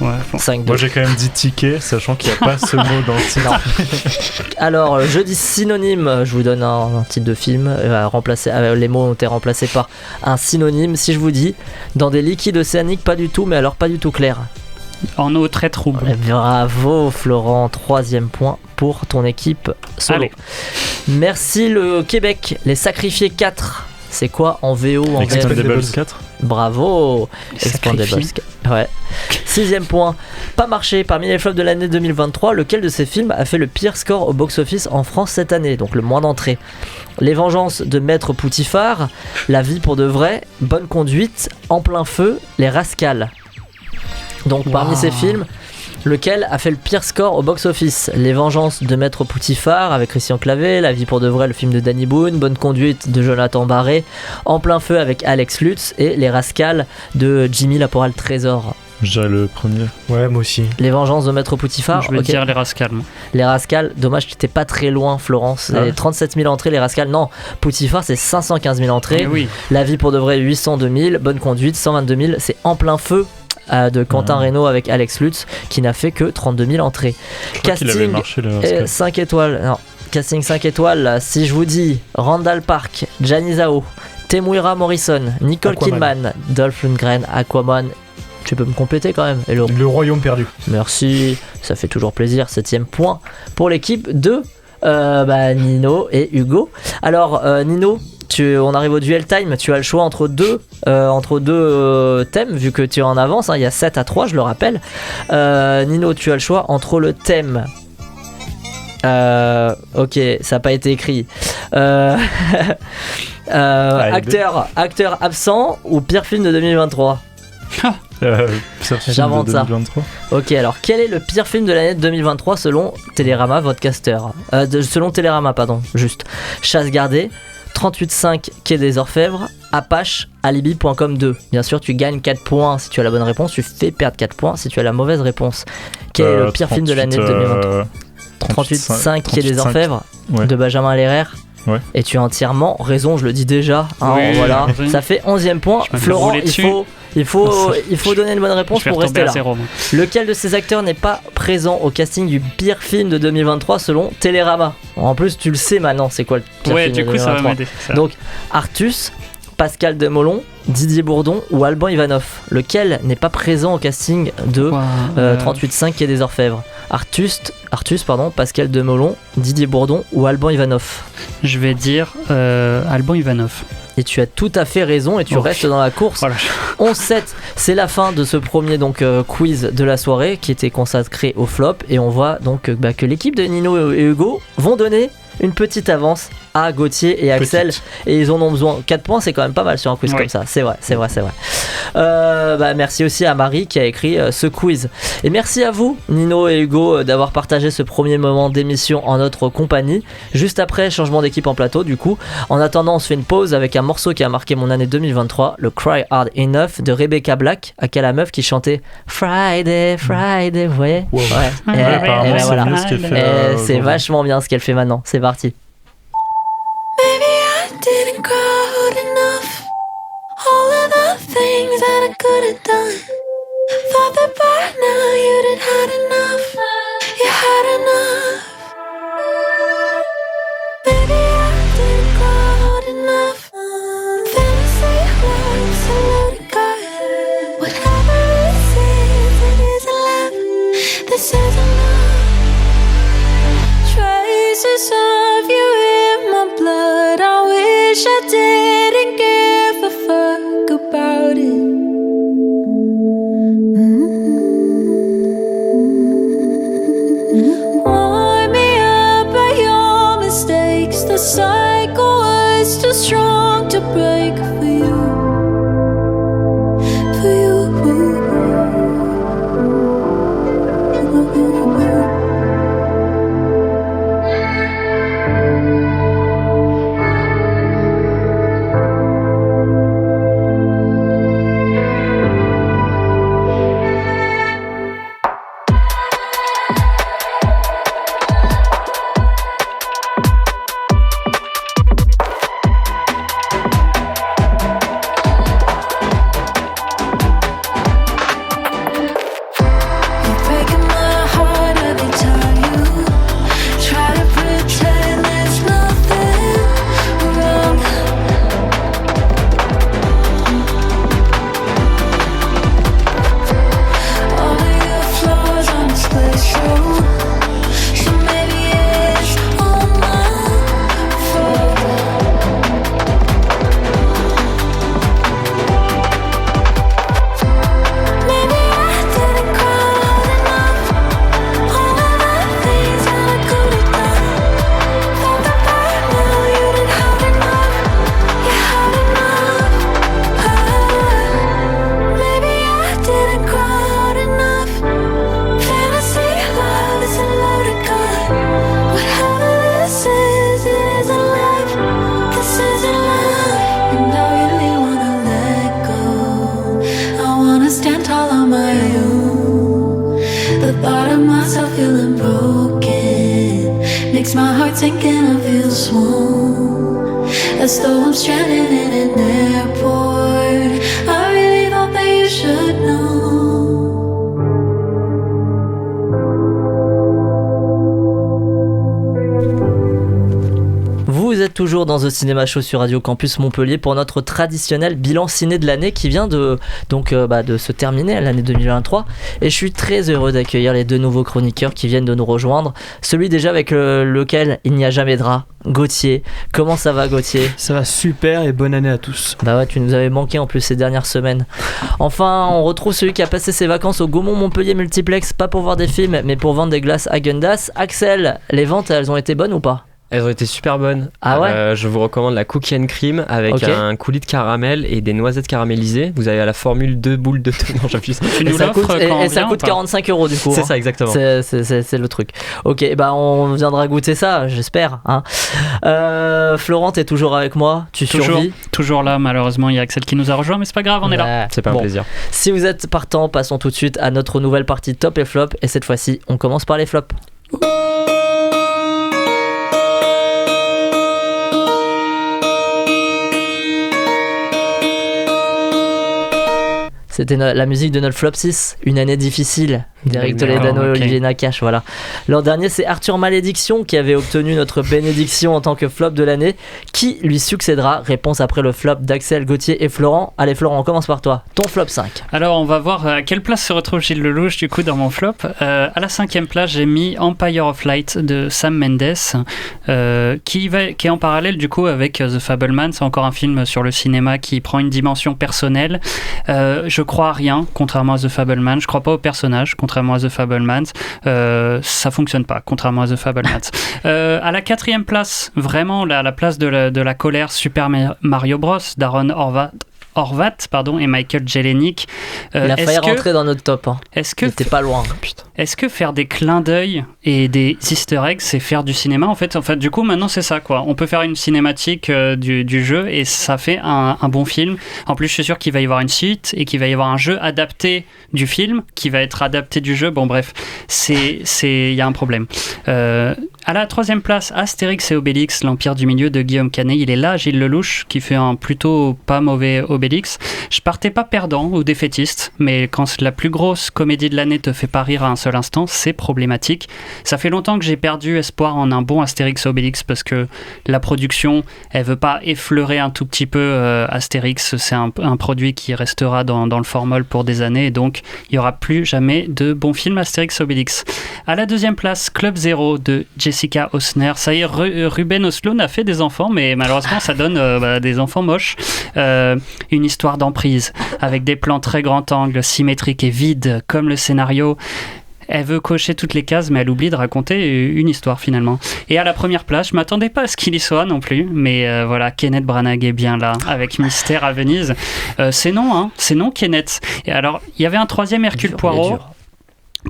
Ouais, bon. 5-2. Moi j'ai quand même dit ticket, sachant qu'il n'y a pas ce mot dans le titre. Alors, je dis synonyme, je vous donne un titre de film, les mots ont été remplacés par un synonyme. Si je vous dis dans des liquides océaniques, pas du tout, mais alors pas du tout clair. En eau très trouble. Bravo Florent, 3e point pour ton équipe solo. Allez. Merci le Québec, les sacrifiés 4. C'est quoi en VO en Expendables 4. Bravo. Expendables 4. Ouais. 6e point. Pas marché. Parmi les flops de l'année 2023, lequel de ces films a fait le pire score au box-office en France cette année? Donc le moins d'entrées. Les Vengeances de Maître Poutifard, La Vie pour de vrai, Bonne Conduite, En plein feu, Les Rascals. Donc parmi ces films, lequel a fait le pire score au box-office? Les Vengeances de Maître Poutifard avec Christian Clavier, La Vie pour de vrai, le film de Danny Boone, Bonne Conduite de Jonathan Barré, En plein feu avec Alex Lutz et Les Rascals de Jimmy Laporal Trésor. J'ai le premier. Ouais, moi aussi. Les Vengeances de Maître Poutifard. Je vais dire Les Rascals. Les Rascals, dommage, tu t'es pas très loin, Florence. Ah ouais. 37 000 entrées, Les Rascals. Non, Poutifard, c'est 515 000 entrées. Oui. La Vie pour de vrai, 802 000. Bonne Conduite, 122 000. C'est En plein feu de Quentin Reynaud avec Alex Lutz qui n'a fait que 32 000 entrées. Casting marché, 5 étoiles. Non, casting 5 étoiles. Si je vous dis Randall Park, Gianni Zhao, Temuera Morrison, Nicole Kidman, Dolph Lundgren, Aquaman. Tu peux me compléter quand même. Hello. Le Royaume perdu. Merci, ça fait toujours plaisir. 7e point pour l'équipe de Nino et Hugo. Alors Nino, on arrive au duel time, tu as le choix entre deux thèmes, vu que tu es en avance, il y a 7-3, je le rappelle. Nino, tu as le choix entre le thème... ok, ça n'a pas été écrit. Acteur absent ou pire film de 2023? J'invente ça. Ok, alors quel est le pire film de l'année 2023 selon Télérama, votre caster selon Télérama, pardon, juste. Chasse gardée, 38.5 Quai des Orfèvres, Apache, Alibi.com 2. Bien sûr, tu gagnes 4 points si tu as la bonne réponse, tu fais perdre 4 points si tu as la mauvaise réponse. Quel est le pire film de l'année 2023? 38.5 Quai des Orfèvres, ouais. De Benjamin Lerrer. Ouais. Et tu as entièrement raison, je le dis déjà. Oui, voilà. Ça fait 11e point. Florent, il faut donner une bonne réponse pour rester là. Lequel de ces acteurs n'est pas présent au casting du pire film de 2023 selon Télérama? En plus, tu le sais maintenant, c'est quoi le pire film de 2023. Ça va m'aider, ça. Donc, Artus, Pascal Demolon, Didier Bourdon ou Alban Ivanov. Lequel n'est pas présent au casting de 38.5 Quai des Orfèvres? Artus, Pascal Demolon, Didier Bourdon ou Alban Ivanov? Je vais dire Alban Ivanov. Et tu as tout à fait raison et tu restes dans la course. Voilà. 11-7, c'est la fin de ce premier quiz de la soirée qui était consacré au flop. Et on voit donc que l'équipe de Nino et Hugo vont donner une petite avance à Gauthier et Axel. Et ils en ont besoin. 4 points, c'est quand même pas mal sur un quiz comme ça. C'est vrai. Merci aussi à Marie qui a écrit ce quiz. Et merci à vous, Nino et Hugo, d'avoir partagé ce premier moment d'émission en notre compagnie. Juste après, changement d'équipe en plateau, du coup. En attendant, on se fait une pause avec un morceau qui a marqué mon année 2023, le Cry Hard Enough de Rebecca Black, à la meuf qui chantait Friday, Friday, vous voyez? Wow. Ouais. Et voilà. C'est vachement bien ce qu'elle fait maintenant. C'est parti. Maybe I didn't cry hard enough. All of the things that I could have done. Thought that by now you'd had enough. You had enough. Maybe I didn't cry hard enough. Fantasy life's a loaded gun. Whatever it isn't left. This isn't love. Traces of you in my blood. I wish I didn't give a fuck about it. Wind me up by your mistakes. The cycle was too strong to break for you. For you. As though I'm stranded in an airport. I really thought that you should know. Vous êtes toujours dans The Cinéma Show sur Radio Campus Montpellier pour notre traditionnel bilan ciné de l'année qui vient de se terminer, l'année 2023. Et je suis très heureux d'accueillir les deux nouveaux chroniqueurs qui viennent de nous rejoindre. Celui déjà avec lequel il n'y a jamais de rat, Gauthier. Comment ça va, Gauthier? Ça va super et bonne année à tous. Bah ouais, tu nous avais manqué en plus ces dernières semaines. Enfin, on retrouve celui qui a passé ses vacances au Gaumont Montpellier Multiplex, pas pour voir des films, mais pour vendre des glaces Häagen-Dazs. Axel, les ventes, elles ont été bonnes ou pas? Elles ont été super bonnes. Ah ouais. Je vous recommande la cookie and cream avec un coulis de caramel et des noisettes caramélisées. Vous avez la formule 2 boules de thon. Non, j'appuie. Et ça coûte 45 € du coup. C'est ça, exactement. C'est le truc. Ok, bah on viendra goûter ça, j'espère. Hein. Florent, t'es toujours avec moi? Tu survis? Toujours là, malheureusement, il y a Axel qui nous a rejoint, mais c'est pas grave, on est là. C'est pas un plaisir. Si vous êtes partant, passons tout de suite à notre nouvelle partie top et flop. Et cette fois-ci, on commence par les flops. C'était la musique de notre flop 6, une année difficile, Derek Toledano et Olivier Nakache, voilà. L'an dernier, c'est Arthur Malédiction qui avait obtenu notre bénédiction en tant que flop de l'année. Qui lui succédera? Réponse après le flop d'Axel, Gauthier et Florent. Allez Florent, on commence par toi. Ton flop 5. Alors on va voir à quelle place se retrouve Gilles Lelouch du coup dans mon flop. À la 5e place, j'ai mis Empire of Light de Sam Mendes, qui est en parallèle du coup avec The Fabelman. C'est encore un film sur le cinéma qui prend une dimension personnelle. Je crois à rien, contrairement à The Fabelman. Je crois pas au personnage, contrairement à The Fabelmans. Ça fonctionne pas, contrairement à The Fabelmans. À la 4e place, vraiment à la place de la colère, Super Mario Bros d'Aaron Horvat et Michael Jelenic. Il a failli rentrer dans notre top. Hein. Il était pas loin. Putain. Est-ce que faire des clins d'œil et des easter eggs, c'est faire du cinéma en fait, du coup, maintenant, c'est ça, quoi. On peut faire une cinématique du jeu et ça fait un bon film. En plus, je suis sûr qu'il va y avoir une suite et qu'il va y avoir un jeu adapté du film qui va être adapté du jeu. Bon, bref, il y a un problème. À la 3e place, Astérix et Obélix, l'Empire du Milieu de Guillaume Canet. Il est là, Gilles Lelouch, qui fait un plutôt pas mauvais Obélix. Je partais pas perdant ou défaitiste, mais quand la plus grosse comédie de l'année te fait pas rire à un seul instant, c'est problématique. Ça fait longtemps que j'ai perdu espoir en un bon Astérix et Obélix parce que la production, elle veut pas effleurer un tout petit peu Astérix. C'est un produit qui restera dans le formol pour des années et donc il y aura plus jamais de bons films Astérix et Obélix. À la 2e place, Club Zero de Jessica Osner. Ça y est, Ruben Östlund a fait des enfants, mais malheureusement ça donne des enfants moches. Une histoire d'emprise avec des plans très grand angle, symétriques et vides comme le scénario. Elle veut cocher toutes les cases, mais elle oublie de raconter une histoire finalement. Et à la 1re place, je m'attendais pas à ce qu'il y soit non plus, mais voilà, Kenneth Branagh est bien là, avec Mystère à Venise. C'est non, Kenneth. Et alors, il y avait un 3e Hercule Poirot.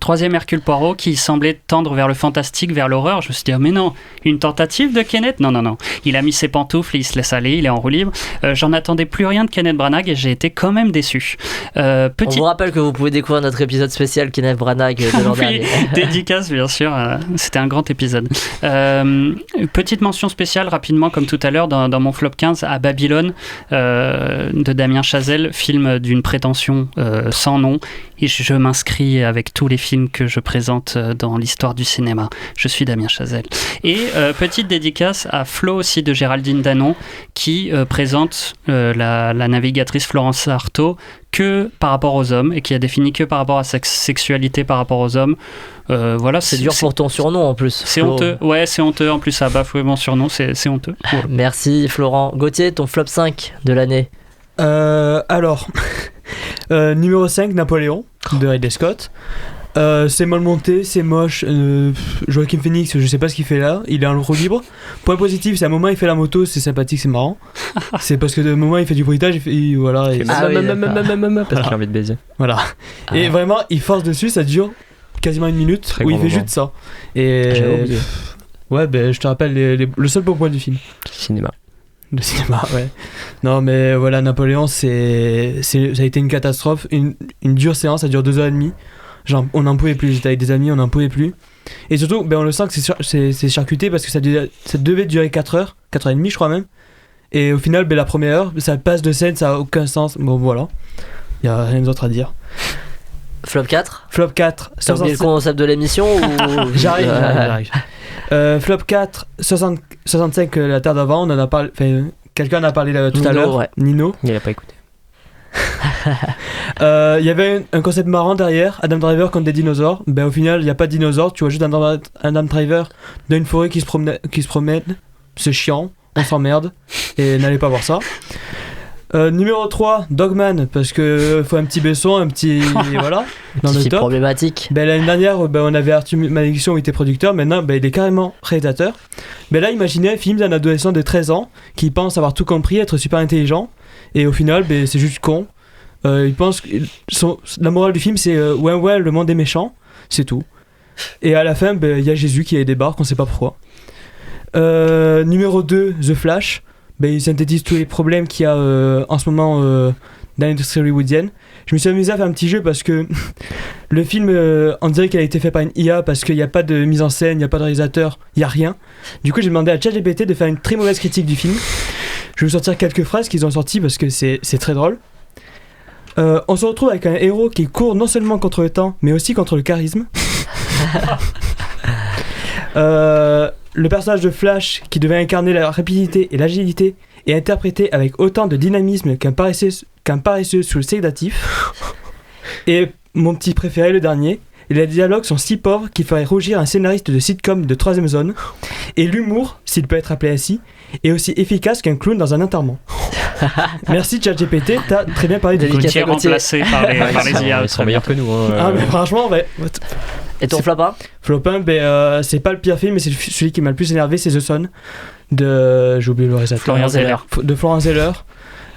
3e Hercule Poirot qui semblait tendre vers le fantastique, vers l'horreur. Je me suis dit, oh, mais non, une tentative de Kenneth ? Non. Il a mis ses pantoufles, il se laisse aller, il est en roue libre. J'en attendais plus rien de Kenneth Branagh et j'ai été quand même déçu. On vous rappelle que vous pouvez découvrir notre épisode spécial Kenneth Branagh de l'an dernier. Dédicace, bien sûr. C'était un grand épisode. Petite mention spéciale, rapidement, comme tout à l'heure, dans mon flop 15, à Babylone, de Damien Chazelle, film d'une prétention sans nom. Et je m'inscris avec tous les films que je présente dans l'histoire du cinéma. Je suis Damien Chazelle. Et petite dédicace à Flo aussi de Géraldine Danon qui présente la navigatrice Florence Artaud que par rapport aux hommes et qui a défini que par rapport à sa sexualité par rapport aux hommes. Voilà, c'est dur pour ton surnom en plus. C'est honteux. Ouais, c'est honteux. En plus, ça a bafoué mon surnom. C'est honteux. Ouais. Merci Florent. Gauthier, ton flop 5 de l'année. Alors, numéro 5, Napoléon de Ridley Scott. C'est mal monté, c'est moche. Joaquin Phoenix, je sais pas ce qu'il fait là. Il est en roue libre. Point positif, c'est à un moment il fait la moto, c'est sympathique, c'est marrant. C'est parce que de moment il fait du bruitage, voilà. Parce qu'il a envie de baiser. Voilà. Et vraiment, il force dessus, ça dure quasiment une minute où il fait juste ça. Et j'avais oublié. Ouais, je te rappelle le seul bon point du film. Le cinéma, ouais. Non, mais voilà, Napoléon, ça a été une catastrophe, une dure séance, ça dure 2h30. Genre, on n'en pouvait plus, j'étais avec des amis, on n'en pouvait plus. Et surtout, on le sent que c'est charcuté parce que ça devait durer 4h30, je crois même. Et au final, la première heure, ça passe de scène, ça n'a aucun sens. Bon, voilà. Il n'y a rien d'autre à dire. Flop 4 Flop 4. T'as oublié le concept de l'émission ou... J'arrive. Flop 4, 65, la Terre d'avant, on en a parlé. Quelqu'un en a parlé tout à l'heure. Ouais. Nino. Il n'a pas écouté. Il y avait un concept marrant derrière, Adam Driver contre des dinosaures. Au final, il n'y a pas de dinosaures, tu vois juste un Adam Driver dans une forêt qui se promène. C'est chiant, on s'emmerde. Et n'allez pas voir ça. Numéro 3, Dogman, parce que faut un petit Besson, un petit. Voilà. Dans le top. Problématique. L'année dernière, on avait Arthur Malédiction où il était producteur, maintenant il est carrément réalisateur. Là, imaginez un film d'un adolescent de 13 ans qui pense avoir tout compris, être super intelligent, et au final, c'est juste con. Il pense que la morale du film, c'est ouais, le monde est méchant, c'est tout. Et à la fin, il y a Jésus qui débarque, on sait pas pourquoi. Numéro 2, The Flash. Il synthétise tous les problèmes qu'il y a en ce moment dans l'industrie hollywoodienne. Je me suis amusé à faire un petit jeu parce que le film, on dirait qu'il a été fait par une IA parce qu'il n'y a pas de mise en scène, il n'y a pas de réalisateur, il n'y a rien. Du coup, j'ai demandé à ChatGPT de faire une très mauvaise critique du film. Je vais vous sortir quelques phrases qu'ils ont sorties parce que c'est très drôle. On se retrouve avec un héros qui court non seulement contre le temps, mais aussi contre le charisme. Le personnage de Flash, qui devait incarner la rapidité et l'agilité, est interprété avec autant de dynamisme qu'un paresseux sous le sédatif. Et mon petit préféré, le dernier, les dialogues sont si pauvres qu'il ferait rougir un scénariste de sitcom de 3ème zone. Et l'humour, s'il peut être appelé ainsi, est aussi efficace qu'un clown dans un enterrement. Merci ChatGPT, t'as très bien parlé de Gauthier remplacé par les IA. Ils sont meilleurs que nous. Ah mais franchement, ouais. Et ton flop 1 Flop 1, c'est pas le pire film, mais c'est celui qui m'a le plus énervé, c'est The Son de... J'ai oublié le réalisateur. Florian Zeller. De Florian Zeller.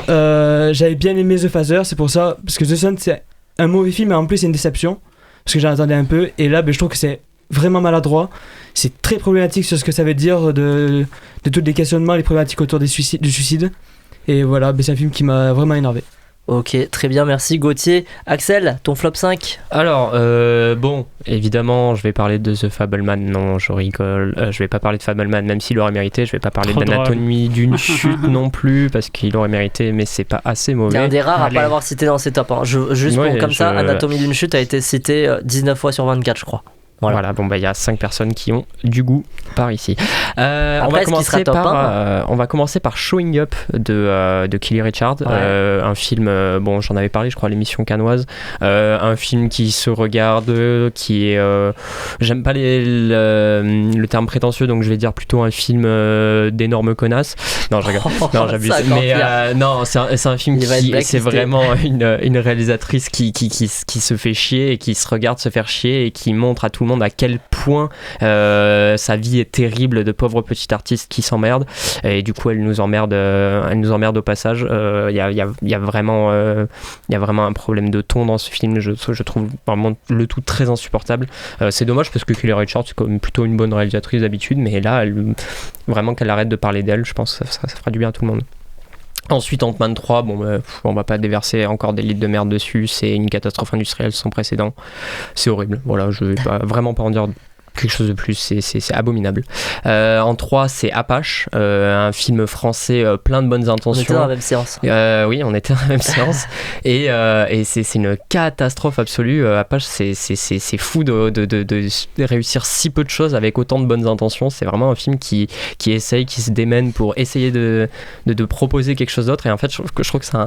J'avais bien aimé The Father, c'est pour ça, parce que The Son c'est un mauvais film, mais en plus c'est une déception, parce que j'en attendais un peu, et là je trouve que c'est vraiment maladroit, c'est très problématique sur ce que ça veut dire de tous les questionnements, les problématiques autour du suicide, et voilà, c'est un film qui m'a vraiment énervé. Ok, très bien, merci Gauthier. Axel, ton flop 5 ? Alors, bon, évidemment, je vais parler de The Fableman. Non, je rigole. Je vais pas parler de Fableman, même s'il aurait mérité. Je vais pas parler d'Anatomie d'une chute non plus, parce qu'il aurait mérité, mais c'est pas assez mauvais. T'es un des rares à pas l'avoir cité dans ses tops. Hein. Ça, Anatomie d'une chute a été cité 19 fois sur 24, je crois. Voilà, bon bah il y a 5 personnes qui ont du goût par ici. Après, on va commencer par Showing Up de Kelly Richard, un film, bon j'en avais parlé je crois à l'émission cannoise, un film qui se regarde, qui est, j'aime pas le terme prétentieux donc je vais dire plutôt un film d'énormes connasses. Non je rigole, non j'abuse, mais non c'est un film qui c'est vraiment une réalisatrice qui se fait chier et qui se regarde se faire chier et qui montre à tout le monde à quel point sa vie est terrible de pauvre petit artiste qui s'emmerde et du coup elle nous emmerde au passage. Il y a vraiment un problème de ton dans ce film, je trouve vraiment le tout très insupportable. C'est dommage parce que Kelly Richards c'est comme plutôt une bonne réalisatrice d'habitude, mais là vraiment qu'elle arrête de parler d'elle, je pense que ça fera du bien à tout le monde. Ensuite, Ant-Man 3, on va pas déverser encore des litres de merde dessus, c'est une catastrophe industrielle sans précédent, c'est horrible, voilà, je vais vraiment pas en dire quelque chose de plus, c'est abominable. En 3, c'est Apache, un film français plein de bonnes intentions. On était dans la même séance. Oui, on était dans la même séance. Et c'est une catastrophe absolue. Apache, c'est fou de réussir si peu de choses avec autant de bonnes intentions. C'est vraiment un film qui essaye, qui se démène pour essayer de proposer quelque chose d'autre. Et en fait, je trouve que c'est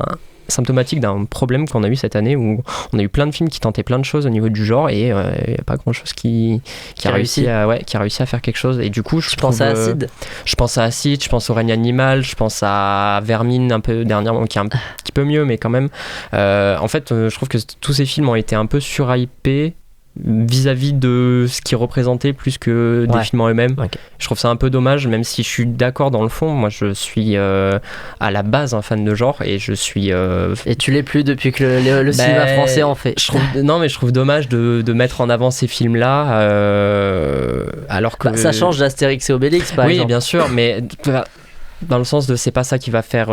symptomatique d'un problème qu'on a eu cette année où on a eu plein de films qui tentaient plein de choses au niveau du genre et il n'y a pas grand chose qui a réussi à faire quelque chose. Et du coup je pense à Acide, je pense au règne animal, je pense à Vermine un peu dernièrement qui est un petit peu mieux mais quand même en fait je trouve que tous ces films ont été un peu surhypés vis-à-vis de ce qu'ils représentaient plus que des films en eux-mêmes. Je trouve ça un peu dommage, même si je suis d'accord dans le fond. Moi je suis à la base un fan de genre et je suis et tu l'es plus depuis que le cinéma français en fait. Je trouve dommage de mettre en avant ces films là alors que ça change d'Astérix et Obélix par exemple. Oui bien sûr, mais dans le sens de c'est pas ça qui va faire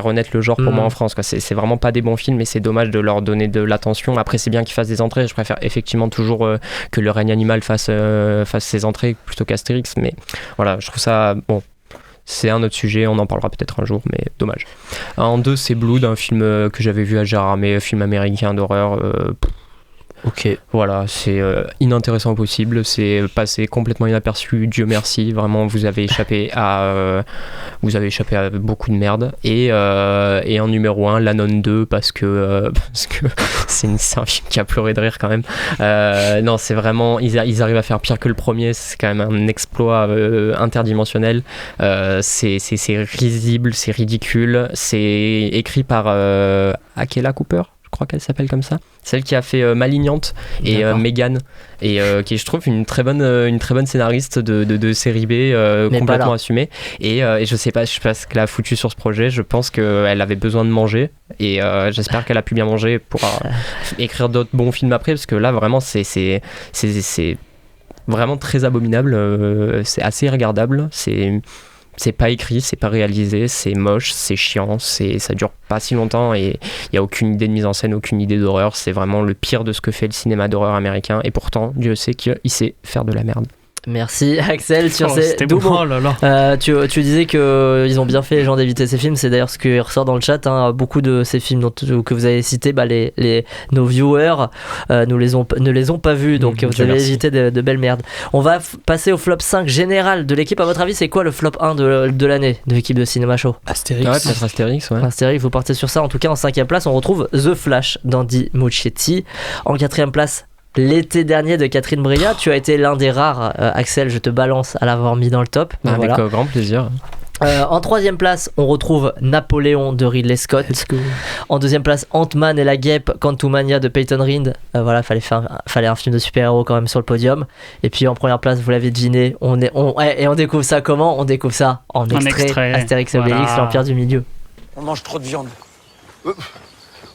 renaître le genre pour moi en France quoi. C'est vraiment pas des bons films et c'est dommage de leur donner de l'attention. Après c'est bien qu'ils fassent des entrées, je préfère effectivement toujours que le règne animal fasse ses entrées plutôt qu'Astérix, mais voilà je trouve ça bon. C'est un autre sujet, on en parlera peut-être un jour, mais dommage. En 2 c'est Blood, un film que j'avais vu à Gérardmer, film américain d'horreur. Ok, voilà, c'est inintéressant au possible, c'est passé complètement inaperçu, Dieu merci, vraiment vous avez échappé à beaucoup de merde. Et en numéro 1, La Nonne 2, parce que c'est un film qui a pleuré de rire quand même. Non, c'est vraiment, ils arrivent à faire pire que le premier, c'est quand même un exploit interdimensionnel. C'est risible, c'est ridicule, c'est écrit par Akela Cooper, je crois qu'elle s'appelle comme ça, celle qui a fait Malignante et Megan, et qui est je trouve une très bonne scénariste de série B complètement assumée, et je sais pas ce qu'elle a foutu sur ce projet. Je pense qu'elle avait besoin de manger et j'espère qu'elle a pu bien manger pour écrire d'autres bons films après, parce que là vraiment c'est vraiment très abominable, c'est assez irregardable, c'est pas écrit, c'est pas réalisé, c'est moche, c'est chiant, ça dure pas si longtemps et il y a aucune idée de mise en scène, aucune idée d'horreur. C'est vraiment le pire de ce que fait le cinéma d'horreur américain et pourtant Dieu sait qu'il sait faire de la merde. Merci Axel sur ces c'était doubles. bon. Oh là là. Tu disais qu'ils ont bien fait les gens d'éviter ces films, c'est d'ailleurs ce qui ressort dans le chat. Beaucoup de ces films que vous avez cités, nos viewers ne les ont pas vus, donc vous avez évité de belles merdes. On va passer au flop 5 général de l'équipe. À votre avis, c'est quoi le flop 1 de l'année de l'équipe de Cinéma Show? Astérix. Ouais, peut-être Astérix, ouais. Astérix, vous partez sur ça. En tout cas, en 5ème place, on retrouve The Flash d'Andy Muschietti. En 4ème place, L'été dernier de Catherine Breillat. Tu as été l'un des rares, Axel, je te balance à l'avoir mis dans le top. Avec grand plaisir. En 3ème place, on retrouve Napoléon de Ridley Scott. En 2ème place, Ant-Man et la guêpe, Quantumania de Peyton Reed. Voilà, fallait un film de super-héros quand même sur le podium. Et puis en première place, vous l'avez deviné, on découvre ça comment? On découvre ça en extrait. Astérix et Obélix, l'Empire du Milieu. On mange trop de viande.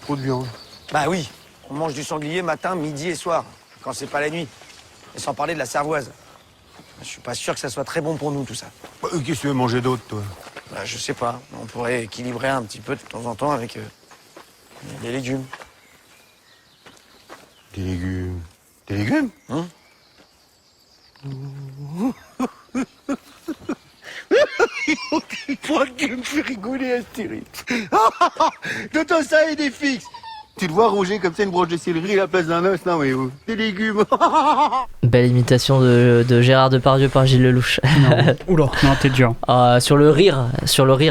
Trop de viande. Bah oui, on mange du sanglier matin, midi et soir, quand c'est pas la nuit. Et sans parler de la cervoise. Je suis pas sûr que ça soit très bon pour nous, tout ça. Qu'est-ce que tu veux manger d'autre, toi? Bah, je sais pas. On pourrait équilibrer un petit peu de temps en temps avec des légumes. Des légumes? Des légumes? Tu me fais rigoler, Astérix. D'autant ça et des fixes. Tu te vois ronger comme ça une branche de céleri à la place d'un os, non mais des légumes. Belle imitation de Gérard Depardieu par Gilles Lelouch. Oula, non, t'es dur. Sur le rire,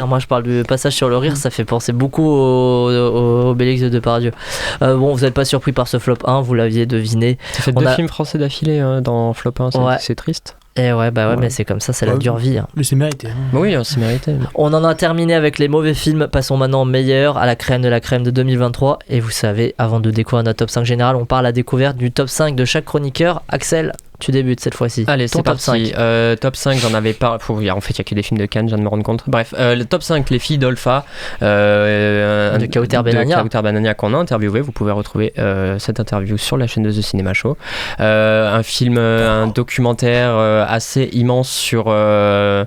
moi je parle du passage sur le rire, ça fait penser beaucoup au Obélix de Depardieu. Bon, vous n'êtes pas surpris par ce flop 1, vous l'aviez deviné. Ça fait 2 films français d'affilée dans flop 1, c'est triste. Et ouais, mais c'est comme ça, c'est la dure vie. Mais c'est mérité. Oui, c'est mérité. On en a terminé avec les mauvais films. Passons maintenant au meilleur, à la crème de la crème de 2023. Et vous savez, avant de découvrir notre top 5 général, on part à la découverte du top 5 de chaque chroniqueur. Axel, tu débutes cette fois-ci. Allez, c'est parti. Top 5, j'en avais pas. En fait, il y a que des films de Cannes, je viens de me rendre compte. Bref, le top 5, Les filles d'Olpha. De Kauter Benania. De Kauter Benania qu'on a interviewé. Vous pouvez retrouver cette interview sur la chaîne de The Cinema Show. Un film, un documentaire assez immense sur. Bon,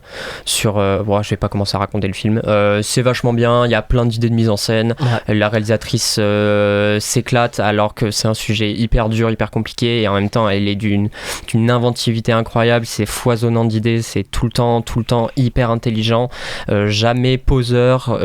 je vais pas commencer à raconter le film. C'est vachement bien. Il y a plein d'idées de mise en scène. Ouais. La réalisatrice s'éclate alors que c'est un sujet hyper dur, hyper compliqué. Et en même temps, elle est d'une inventivité incroyable, c'est foisonnant d'idées, c'est tout le temps hyper intelligent, jamais poseur,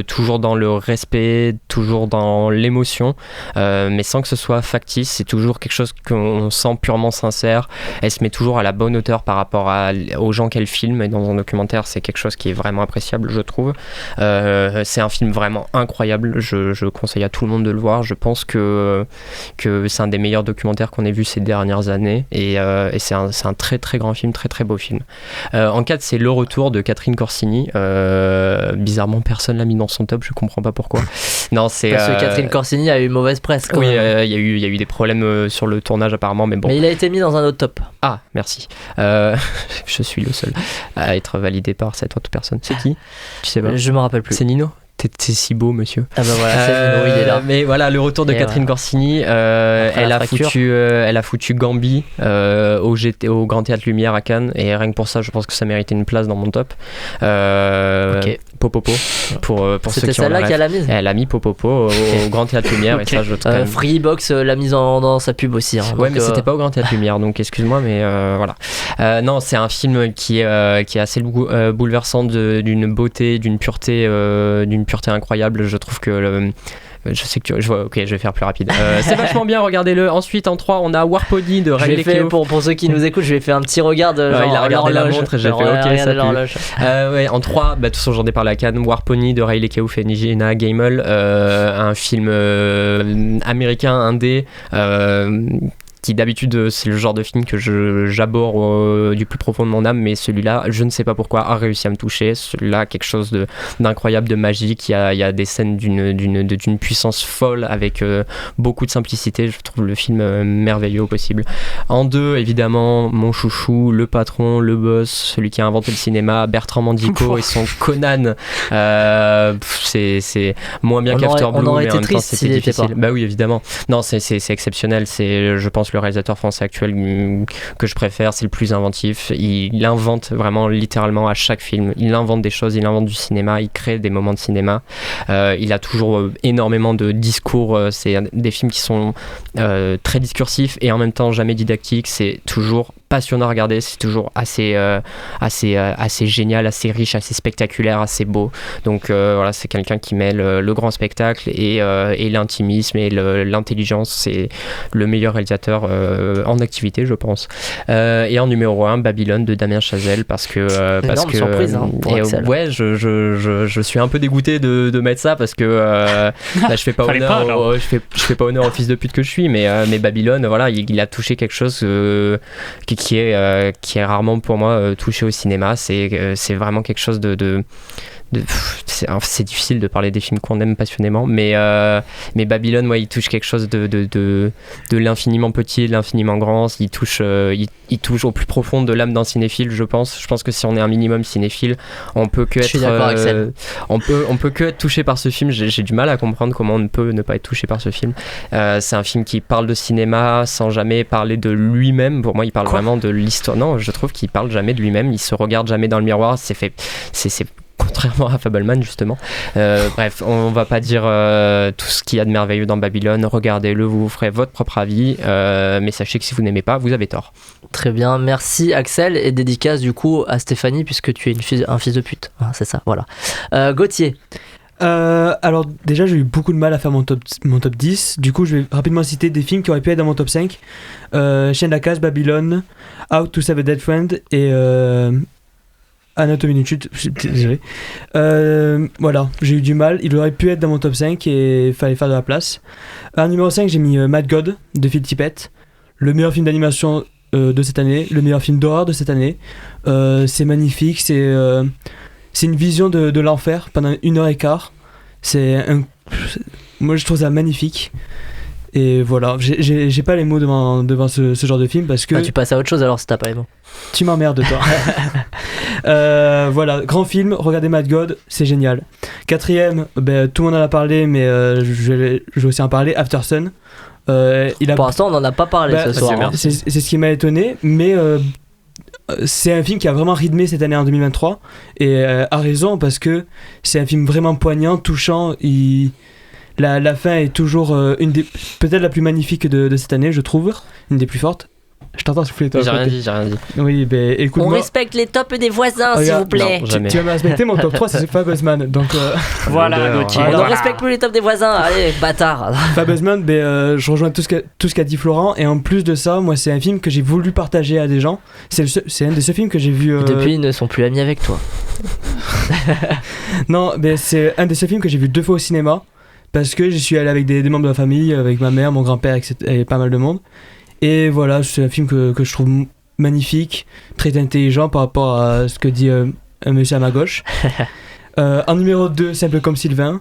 toujours dans le respect, toujours dans l'émotion, mais sans que ce soit factice, c'est toujours quelque chose qu'on sent purement sincère. Elle se met toujours à la bonne hauteur par rapport aux gens qu'elle filme, et dans un documentaire c'est quelque chose qui est vraiment appréciable, je trouve. C'est un film vraiment incroyable, je conseille à tout le monde de le voir. Je pense que c'est un des meilleurs documentaires qu'on ait vu ces dernières années, et c'est un très très grand film, très très beau film. En 4, c'est Le Retour de Catherine Corsini. Bizarrement, personne l'a mis dans son top, je comprends pas pourquoi. Non, c'est parce que Catherine Corsini a eu mauvaise presse. Oui, il y a eu des problèmes sur le tournage apparemment, mais bon. Mais il a été mis dans un autre top. Ah, merci. Je suis le seul à être validé par cette autre personne. C'est qui? Tu sais pas. Je me rappelle plus. C'est Nino. T'es si beau, monsieur. Ah bah voilà, c'est Nino, il est là. Mais voilà, Le Retour de Catherine Corsini. Elle a foutu Gambi au Grand Théâtre Lumière à Cannes, et rien que pour ça, je pense que ça méritait une place dans mon top. Ok. Popopo pour ceux qui ont celle-là qu'elle a mise. Elle a mis Popopo au Grand Théâtre Lumière, et ça je trouve Freebox l'a mise dans sa pub aussi. Ouais, mais c'était pas au Grand Théâtre Lumière, donc excuse-moi, mais voilà. Non, c'est un film qui est assez bouleversant, d'une beauté, d'une pureté incroyable. Je trouve que je sais que ok, je vais faire plus rapide. C'est vachement bien, regardez-le. Ensuite, en 3, on a Warpony de Riley Keough. Pour ceux qui nous écoutent, je vais faire un petit regard de il a regardé la montre et j'ai fait ok, ça pue. Ouais, en 3, de toute façon, j'en ai parlé à Cannes, Warpony de Riley Keough et Nigena Gamel, un film américain indé, qui d'habitude c'est le genre de film que j'aborde du plus profond de mon âme, mais celui-là, je ne sais pas pourquoi, a réussi à me toucher. Celui-là, quelque chose d'incroyable, de magique. Il y a des scènes d'une puissance folle, avec beaucoup de simplicité. Je trouve le film merveilleux au possible. En 2, évidemment, mon chouchou, le patron, le boss, celui qui a inventé le cinéma, Bertrand Mandico et son Conan. C'est moins bien qu'After Blue, mais en même temps c'était difficile. Bah oui, évidemment. Non, c'est exceptionnel. C'est, je pense, le réalisateur français actuel que je préfère. C'est le plus inventif. Il invente vraiment, littéralement, à chaque film. Il invente des choses, il invente du cinéma, il crée des moments de cinéma. Il a toujours énormément de discours. C'est des films qui sont très discursifs et en même temps jamais didactiques. C'est toujours passionnant à regarder, c'est toujours assez génial, assez riche, assez spectaculaire, assez beau. Donc voilà, c'est quelqu'un qui mêle le grand spectacle et l'intimisme et l'intelligence. C'est le meilleur réalisateur en activité, je pense. Et en numéro 1, Babylone de Damien Chazelle, parce que surprise pour Axel. Ouais, je suis un peu dégoûté de mettre ça parce que là, je fais pas honneur je fais pas honneur au fils de pute que je suis, mais Babylone, voilà, il a touché quelque chose qui est rarement pour moi touché au cinéma. C'est vraiment quelque chose c'est difficile de parler des films qu'on aime passionnément, mais Babylone, il touche quelque chose de l'infiniment petit, de l'infiniment grand. Il touche au plus profond de l'âme d'un cinéphile, je pense. Je pense que si on est un minimum cinéphile, on peut que on peut que être touché par ce film. J'ai du mal à comprendre comment on ne peut ne pas être touché par ce film. C'est un film qui parle de cinéma sans jamais parler de lui-même. Pour moi, il parle vraiment de l'histoire. Non, je trouve qu'il parle jamais de lui-même. Il se regarde jamais dans le miroir. C'est contrairement à Fableman, justement. Bref, on va pas dire tout ce qu'il y a de merveilleux dans Babylone. Regardez-le, vous ferez votre propre avis. Mais sachez que si vous n'aimez pas, vous avez tort. Très bien, merci Axel. Et dédicace du coup à Stéphanie, puisque tu es un fils de pute. C'est ça, voilà. Gauthier. Alors déjà j'ai eu beaucoup de mal à faire mon top 10. Du coup je vais rapidement citer des films qui auraient pu être dans mon top 5. Chien de la casse, Babylone, How to Save a Dead Friend et Anatomie d'une chute, désolé. Voilà, j'ai eu du mal. Il aurait pu être dans mon top 5 et il fallait faire de la place. En numéro 5, j'ai mis Mad God de Phil Tippett. Le meilleur film d'animation de cette année, le meilleur film d'horreur de cette année. C'est magnifique, c'est une vision de l'enfer pendant 1h15. Moi je trouve ça magnifique. Et voilà, j'ai pas les mots devant ce genre de film parce que... tu passes à autre chose alors si t'as pas les mots. Tu m'emmerdes toi. Voilà, grand film, regardez Mad God, c'est génial. 4ème, tout le monde en a parlé mais je vais aussi en parler, After Sun. Pour l'instant on en a pas parlé ce soir. C'est ce qui m'a étonné, mais... c'est un film qui a vraiment rythmé cette année en 2023 et a raison parce que c'est un film vraiment poignant, touchant. La fin est toujours peut-être la plus magnifique de cette année, je trouve, une des plus fortes. Je t'entends souffler toi. J'ai rien dit. Oui, écoute-moi. On respecte les tops des voisins, s'il vous plaît. Non, tu vas me respecter, mon top 3 c'est Fabuzzman. Donc voilà, ok. On ne respecte plus les tops des voisins, allez, bâtard. Fabuzzman, je rejoins tout ce qu'a dit Florent, et en plus de ça, moi c'est un film que j'ai voulu partager à des gens. C'est un des seuls films que j'ai vu. Et depuis, ils ne sont plus amis avec toi. Non, c'est un des seuls films que j'ai vu 2 fois au cinéma, parce que j'y suis allé avec des membres de la famille, avec ma mère, mon grand-père, etc., et pas mal de monde. Et voilà, c'est un film que je trouve magnifique, très intelligent par rapport à ce que dit un monsieur à ma gauche. En numéro 2, Simple comme Sylvain.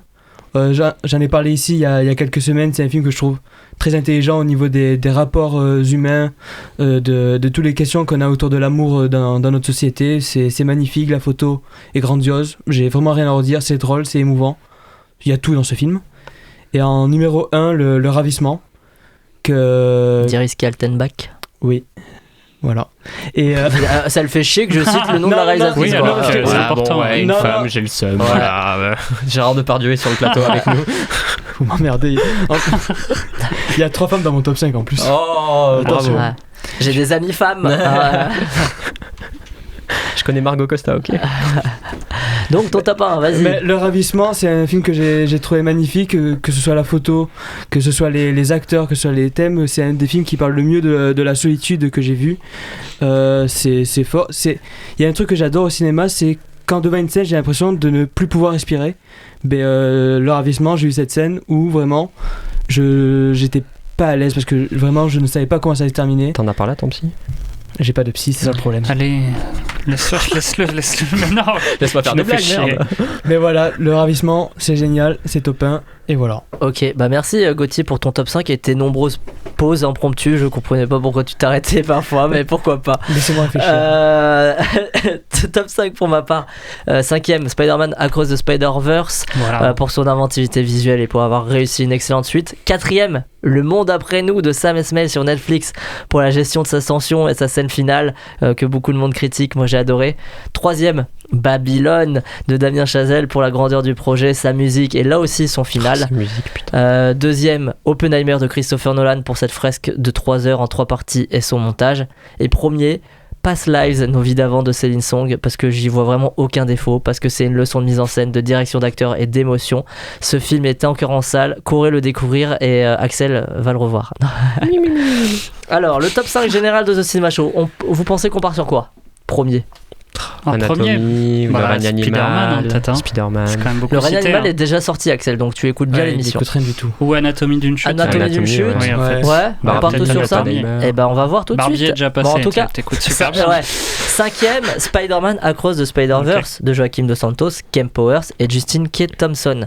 J'en ai parlé ici il y a quelques semaines. C'est un film que je trouve très intelligent au niveau des rapports humains, de toutes les questions qu'on a autour de l'amour dans notre société. C'est magnifique, la photo est grandiose. J'ai vraiment rien à redire, c'est drôle, c'est émouvant. Il y a tout dans ce film. Et en numéro 1, le Ravissement. D'iris Kaltenbach. Oui, voilà. Et ça le fait chier que je cite le nom de la réalisatrice. Oui, alors c'est important. Une femme, j'ai le seum. Voilà. Gérard Depardieu est sur le plateau avec nous. Vous m'emmerdez. Il y a 3 femmes dans mon top 5 en plus. Oh, bravo. Ouais. J'ai des amies femmes. Je connais Margot Costa, ok. Donc ton top 1, vas-y. Mais Le Ravissement, c'est un film que j'ai trouvé magnifique, que ce soit la photo, que ce soit les acteurs, que ce soit les thèmes. C'est un des films qui parle le mieux de la solitude que j'ai vu. C'est fort. Il y a un truc que j'adore au cinéma, c'est quand devant une scène, j'ai l'impression de ne plus pouvoir respirer. Le Ravissement, j'ai eu cette scène où vraiment, j'étais pas à l'aise parce que vraiment, je ne savais pas comment ça allait se terminer. T'en as parlé à ton psy ? J'ai pas de psy, c'est ça le problème. Allez, laisse-le. Non, laisse-moi faire des blagues, merde. Mais voilà, Le Ravissement, c'est génial, c'est top 1, et voilà. Ok, merci Gauthier pour ton top 5 et tes nombreuses pauses impromptues. Je comprenais pas pourquoi tu t'arrêtais parfois, mais pourquoi pas. Laissez-moi réfléchir. Top 5 pour ma part. 5ème, Spider-Man Across the Spider-Verse, voilà. Pour son inventivité visuelle et pour avoir réussi une excellente suite. 4ème, Le Monde après nous de Sam Esmail sur Netflix pour la gestion de sa tension et sa scène finale que beaucoup de monde critique, moi j'ai adoré. 3e, Babylone de Damien Chazelle pour la grandeur du projet, sa musique et là aussi son final. 2e, Oppenheimer de Christopher Nolan pour cette fresque de 3 heures en 3 parties et son montage. Et 1er, Past Lives, nos vies d'avant de Céline Song, parce que j'y vois vraiment aucun défaut, parce que c'est une leçon de mise en scène, de direction d'acteur et d'émotion. Ce film était encore en salle, courez le découvrir et Axel va le revoir. Alors, le top 5 général de The Cinema Show, vous pensez qu'on part sur quoi ? Premier. Anatomie, le règne animal, Spider-Man. C'est quand même beaucoup Le règne cité, animal hein. est déjà sorti, Axel, donc tu écoutes bien l'émission. J'écoute rien du tout. Ou Anatomie d'une chute. Anatomie d'une chute. Oui, en fait. Ouais, on part tous sur ça. Et ben on va voir tout de Barbier suite. est déjà passé, Bon, en tout cas, t'écoutes super bien. Ouais. 5e, Spider-Man Across the Spider-Verse de Joaquin Dos Santos, Kem Powers et Justin K. Thompson.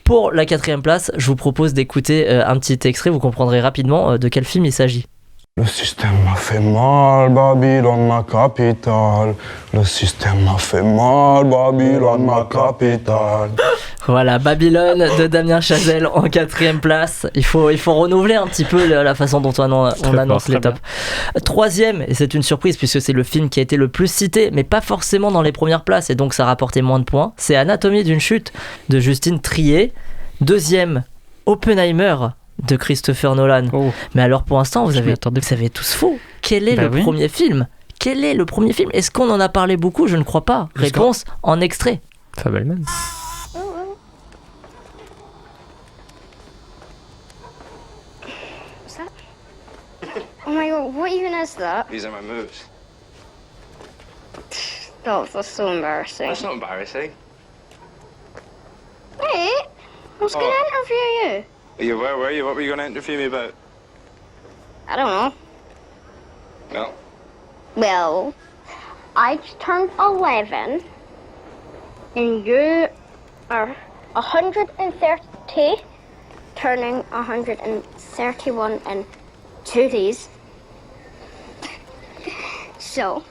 Pour la 4e place, je vous propose d'écouter un petit extrait, vous comprendrez rapidement de quel film il s'agit. Le système m'a fait mal, Babylone ma capitale. Le système m'a fait mal, Babylone ma capitale. Voilà, Babylone de Damien Chazelle en 4e place. Il faut renouveler un petit peu la façon dont on annonce les tops. 3e, et c'est une surprise puisque c'est le film qui a été le plus cité, mais pas forcément dans les premières places, et donc ça rapportait moins de points. C'est Anatomie d'une chute de Justine Triet. 2e, Oppenheimer de Christopher Nolan. Mais alors pour l'instant, vous avez tous faux. Quel est le premier film ? Quel est le premier film ? Est-ce qu'on en a parlé beaucoup ? Je ne crois pas. Réponse en extrait. Fabelman. What's that? Oh my god, what even is that? These are my moves. Oh, that's so embarrassing. That's not embarrassing. Hey, I was gonna interview you. Where were you? What were you going to interview me about? I don't know. No. Well, I just turned 11, and you are 130, turning 131 in 2 days. So,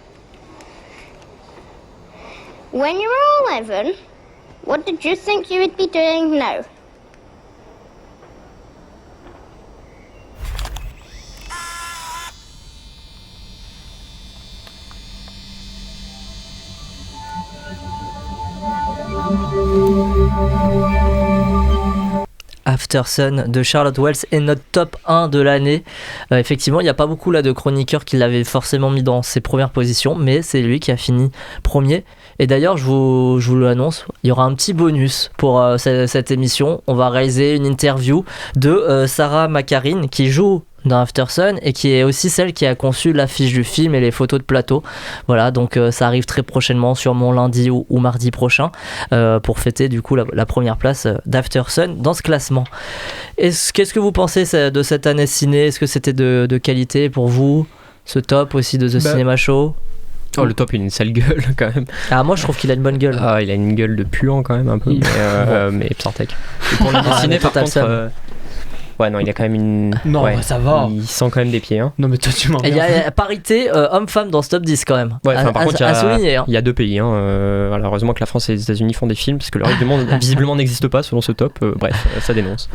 when you were 11, what did you think you would be doing now? After Sun de Charlotte Wells est notre top 1 de l'année. Effectivement, il n'y a pas beaucoup là de chroniqueurs qui l'avaient forcément mis dans ses premières positions, mais c'est lui qui a fini premier. Et d'ailleurs, je vous l'annonce, il y aura un petit bonus pour cette émission. On va réaliser une interview de Sarah Macarin qui joue dans After Sun et qui est aussi celle qui a conçu l'affiche du film et les photos de plateau. Voilà, donc ça arrive très prochainement, sûrement lundi ou mardi prochain, pour fêter du coup la première place d'After Sun dans ce classement. Qu'est-ce que vous pensez de cette année ciné ? Est-ce que c'était de qualité pour vous ? Ce top aussi de The Cinema Show ? Oh, le top, il a une sale gueule quand même. Ah, moi je trouve qu'il a une bonne gueule. Ah, il a une gueule de puant quand même un peu, mais Psartec. Et pour le dessiner, par contre. Ouais, non, il a quand même une. Non, ouais, ça va. Il sent quand même des pieds. Hein. Non, mais toi, tu m'en. Il y a parité homme-femme dans ce top 10 quand même. Ouais, par contre, souligner. Il y a 2 pays. Hein. Alors, heureusement que la France et les États-Unis font des films, parce que le reste du monde visiblement n'existe pas selon ce top. Bref, ça dénonce.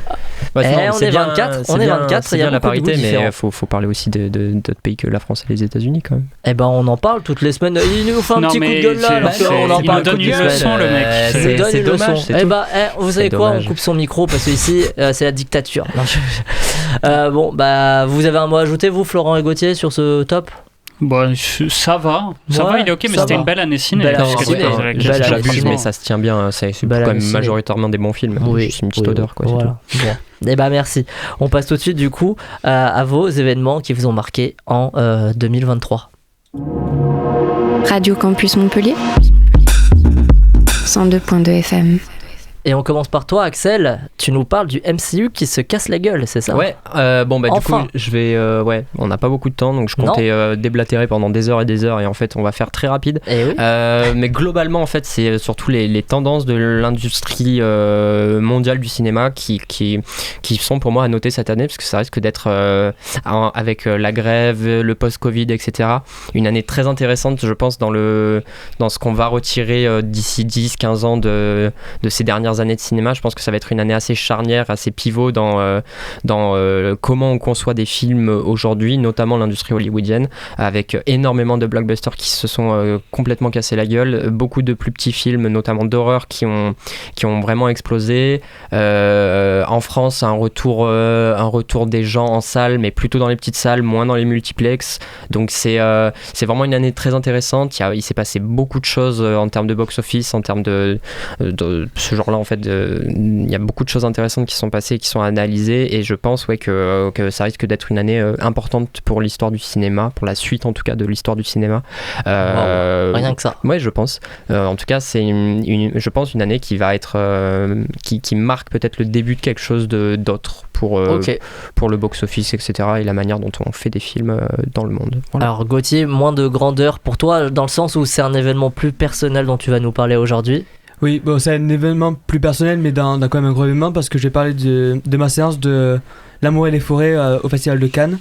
Ouais, on est 24. On est 24. C'est bien la parité, mais il faut parler aussi d'autres pays que la France et les États-Unis quand même. Eh ben, on en parle toutes les semaines. Il nous fait un petit coup de gueule là. On en parle toutes les semaines. C'est dommage. Eh ben, vous savez quoi ? On coupe son micro parce que ici, c'est la dictature. Bon, bah, vous avez un mot à ajouter, vous, Florent et Gauthier, sur ce top ? Bon, ça va, il est ok, mais c'était une belle année ciné. J'abuse, mais ça se tient bien. C'est quand même majoritairement des bons films. Juste une petite odeur, quoi. Voilà. Bon. Eh ben, merci. On passe tout de suite, du coup, à vos événements qui vous ont marqué en 2023. Radio Campus Montpellier 102.2 FM. Et on commence par toi, Axel. Tu nous parles du MCU qui se casse la gueule, c'est ça ? Ouais, bon, bah, enfin. Du coup, je vais. Ouais, on n'a pas beaucoup de temps, donc je comptais déblatérer pendant des heures, et en fait, on va faire très rapide. Oui. Mais globalement, en fait, c'est surtout les tendances de l'industrie mondiale du cinéma qui sont pour moi à noter cette année, parce que ça risque d'être, avec la grève, le post-Covid, etc., une année très intéressante, je pense, dans ce qu'on va retirer d'ici 10-15 ans de ces dernières dernières années de cinéma. Je pense que ça va être une année assez charnière, assez pivot dans comment on conçoit des films aujourd'hui, notamment l'industrie hollywoodienne, avec énormément de blockbusters qui se sont complètement cassés la gueule, beaucoup de plus petits films, notamment d'horreur, qui ont vraiment explosé. En France, un retour des gens en salle, mais plutôt dans les petites salles, moins dans les multiplex. Donc c'est vraiment une année très intéressante. Il s'est passé beaucoup de choses en termes de box-office, en termes de ce genre-là. En fait, il y a beaucoup de choses intéressantes qui sont passées, qui sont analysées, et je pense que ça risque d'être une année importante pour l'histoire du cinéma, pour la suite en tout cas de l'histoire du cinéma. Rien que ça. Ouais, je pense. En tout cas, c'est je pense une année qui va être qui marque peut-être le début de quelque chose d'autre pour le box-office, etc. et la manière dont on fait des films dans le monde. Voilà. Alors Gauthier, moins de grandeur pour toi, dans le sens où c'est un événement plus personnel dont tu vas nous parler aujourd'hui. Oui, bon, c'est un événement plus personnel, mais dans quand même un gros événement, parce que je vais parler de ma séance de L'amour et les forêts au Festival de Cannes.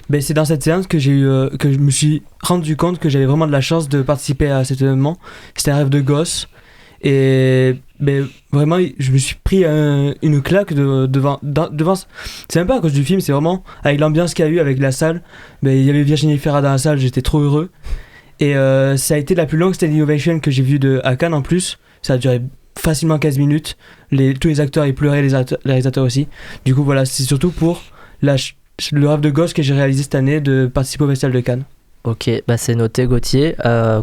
Ben, c'est dans cette séance que je me suis rendu compte que j'avais vraiment de la chance de participer à cet événement. C'était un rêve de gosse. Et ben, vraiment, je me suis pris une claque devant. C'est même pas à cause du film, c'est vraiment avec l'ambiance qu'il y a eu avec la salle. Ben, il y avait Virginie Fira dans la salle, j'étais trop heureux. Et ça a été la plus longue standing ovation que j'ai vue à Cannes en plus. Ça a duré facilement 15 minutes. Tous les acteurs y pleuraient, les réalisateurs aussi. Du coup, voilà, c'est surtout pour le rêve de gosse que j'ai réalisé cette année de participer au Festival de Cannes. Ok, bah c'est noté Gauthier,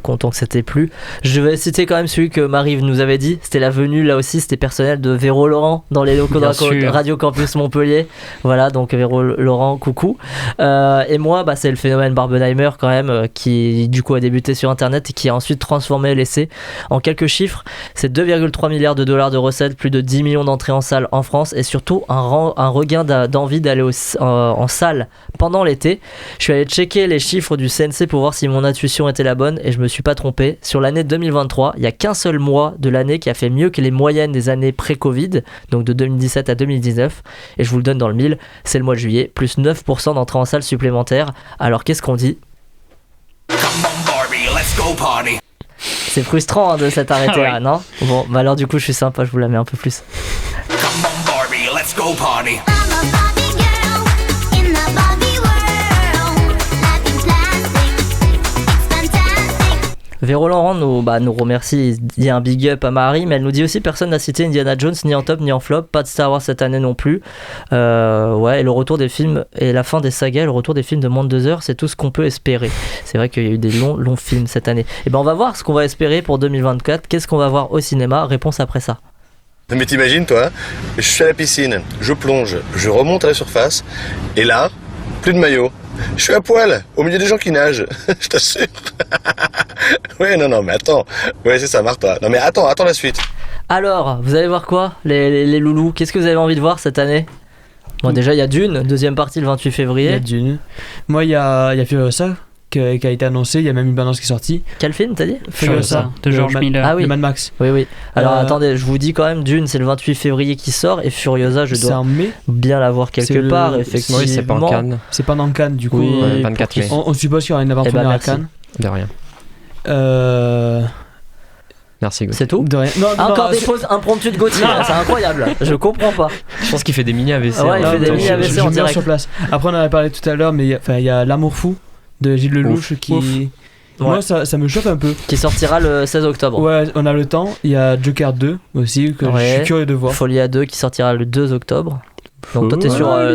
content que ça t'ait plu. Je vais citer quand même celui que Marie nous avait dit, c'était la venue là aussi, c'était personnel de Véro Laurent dans les locaux de Radio Campus Montpellier. Voilà, donc Véro Laurent, coucou. Et moi, bah, c'est le phénomène Barbenheimer quand même, qui du coup a débuté sur internet et qui a ensuite transformé l'essai. En quelques chiffres, c'est 2,3 milliards de dollars de recettes, plus de 10 millions d'entrées en salle en France et surtout un regain d'envie d'aller en salle pendant l'été. Je suis allé checker les chiffres du CNC pour voir si mon intuition était la bonne et je me suis pas trompé. Sur l'année 2023, il n'y a qu'un seul mois de l'année qui a fait mieux que les moyennes des années pré-Covid, donc de 2017 à 2019, et je vous le donne dans le mille, c'est le mois de juillet, plus 9% d'entrées en salle supplémentaires. Alors qu'est-ce qu'on dit ? C'est frustrant de s'être arrêté là, non ? Bon, bah alors du coup je suis sympa, je vous la mets un peu plus. Véro Laurent nous remercie, il dit un big up à Marie, mais elle nous dit aussi personne n'a cité Indiana Jones ni en top ni en flop, pas de Star Wars cette année non plus. Ouais, et le retour des films et la fin des sagas, le retour des films de moins de 2 heures, c'est tout ce qu'on peut espérer. C'est vrai qu'il y a eu des longs films cette année. Et ben on va voir ce qu'on va espérer pour 2024, qu'est-ce qu'on va voir au cinéma, réponse après ça. Mais t'imagines toi, je suis à la piscine, je plonge, je remonte à la surface, et là, plus de maillot. Je suis à poil, au milieu des gens qui nagent, je t'assure. Ouais, non, mais attends. Ouais, c'est ça, marre-toi. Non, mais attends la suite. Alors, vous allez voir quoi, les loulous ? Qu'est-ce que vous avez envie de voir cette année ? Bon, déjà, il y a Dune, deuxième partie le 28 février. Il y a Dune. Moi, il y a Furiosa qui a été annoncé, il y a même une bande-annonce qui est sortie. Quel film t'as dit ? Furiosa de George Miller. Ah oui. Le Mad Max. Oui. Alors attendez, je vous dis quand même, Dune c'est le 28 février qui sort et Furiosa je dois bien la voir quelque part, effectivement. Oui, c'est pas en Cannes. C'est pas dans Cannes du coup. Oui, 24 mai. On suppose qu'il y aura une avant-première à Cannes. De rien. Merci Gauthier. C'est tout ? De rien. Non, encore des pauses impromptues de Gauthier, c'est incroyable, je comprends pas. Je pense qu'il fait des mini AVC. Ouais, il fait des mini AVC en direct. Sur place. Après on en avait parlé tout à l'heure, mais il y a L'Amour fou de Gilles Lelouch qui... Ouais. Moi ça me chauffe un peu. Qui sortira le 16 octobre. Ouais, on a le temps. Il y a Joker 2 aussi que je suis curieux de voir. Folia 2 qui sortira le 2 octobre. Donc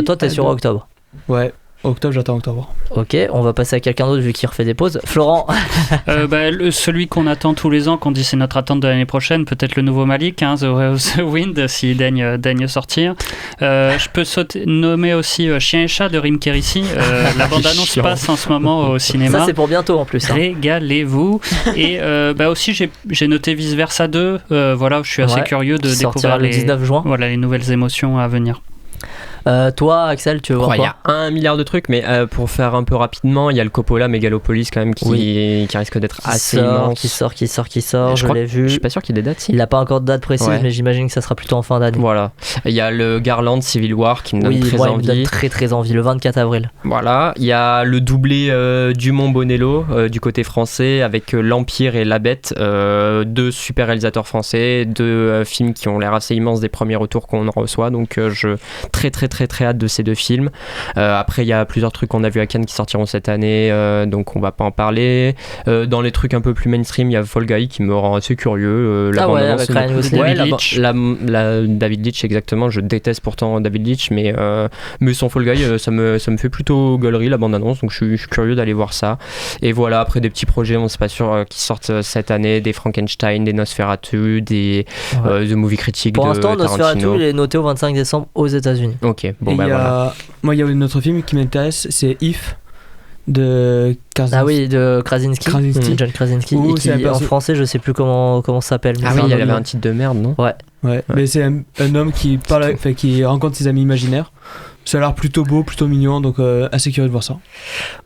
toi t'es sur octobre. Ouais. Octobre, j'attends octobre. Ok, on va passer à quelqu'un d'autre vu qu'il refait des pauses. Florent. Celui qu'on attend tous les ans, qu'on dit c'est notre attente de l'année prochaine, peut-être le nouveau Malik, The Way of the Wind, s'il daigne sortir. Je peux nommer aussi Chien et Chat de Rim Kérissi. La bande-annonce passe en ce moment au cinéma. Ça c'est pour bientôt en plus. Régalez-vous. Et aussi j'ai noté Vice Versa 2. Voilà, je suis assez curieux de découvrir le 19 juin. Voilà, les nouvelles émotions à venir. Toi, Axel, tu veux voir Il y quoi? a 1 milliard de trucs, mais pour faire un peu rapidement, il y a le Coppola Megalopolis quand même qui risque d'être assez immense. Qui sort, je l'ai vu. Je suis pas sûr qu'il y ait des dates. Il n'a pas encore de date précise, mais j'imagine que ça sera plutôt en fin d'année. Voilà. Il y a le Garland Civil War qui me donne très envie. Il me donne très envie, le 24 avril. Voilà. Il y a le doublé Dumont Bonello du côté français avec L'Empire et La Bête, 2 super réalisateurs français, 2 films qui ont l'air assez immenses des premiers retours qu'on en reçoit. Donc je très hâte de ces 2 films. Après il y a plusieurs trucs qu'on a vu à Cannes qui sortiront cette année, donc on va pas en parler. Dans les trucs un peu plus mainstream, il y a Fall Guy qui me rend assez curieux. Avec Ryan Gosling. David Leitch, exactement. Je déteste pourtant David Leitch, mais son Fall Guy, ça me fait plutôt gueulerie la bande-annonce, donc je suis curieux d'aller voir ça. Et voilà, après des petits projets, on ne sait pas sûr, qui sortent cette année, des Frankenstein, des Nosferatu, des The Movie Critic de Tarantino. Pour l'instant, Nosferatu, il est noté au 25 décembre aux États-Unis. Ok, bon voilà. Moi, il y a un autre film qui m'intéresse, c'est If de Krasinski. Ah oui, de Krasinski. John Krasinski. Et qui, en français, je sais plus comment ça s'appelle. Ah oui, il avait un titre de merde, non? Ouais. Mais c'est un homme qui parle, qui rencontre ses amis imaginaires. Ça a l'air plutôt beau, plutôt mignon, donc assez curieux de voir ça.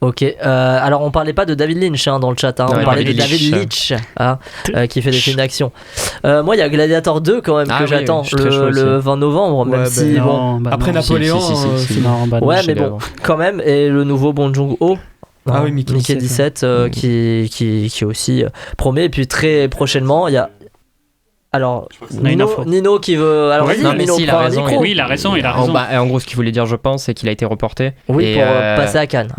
Ok, alors on parlait pas de David Lynch dans le chat, on parlait de David Leitch qui fait des films d'action. Moi il y a Gladiator 2 quand même que j'attends le 20 novembre, même si après Napoléon, mais bon, quand même, et le nouveau Bong Joon-ho. Mickey 17 qui aussi promet, et puis très prochainement il y a Nino qui veut. Alors vas-y, Nino, il a raison. Oui, il a raison. En gros, ce qu'il voulait dire, je pense, c'est qu'il a été reporté. Oui, pour passer à Cannes.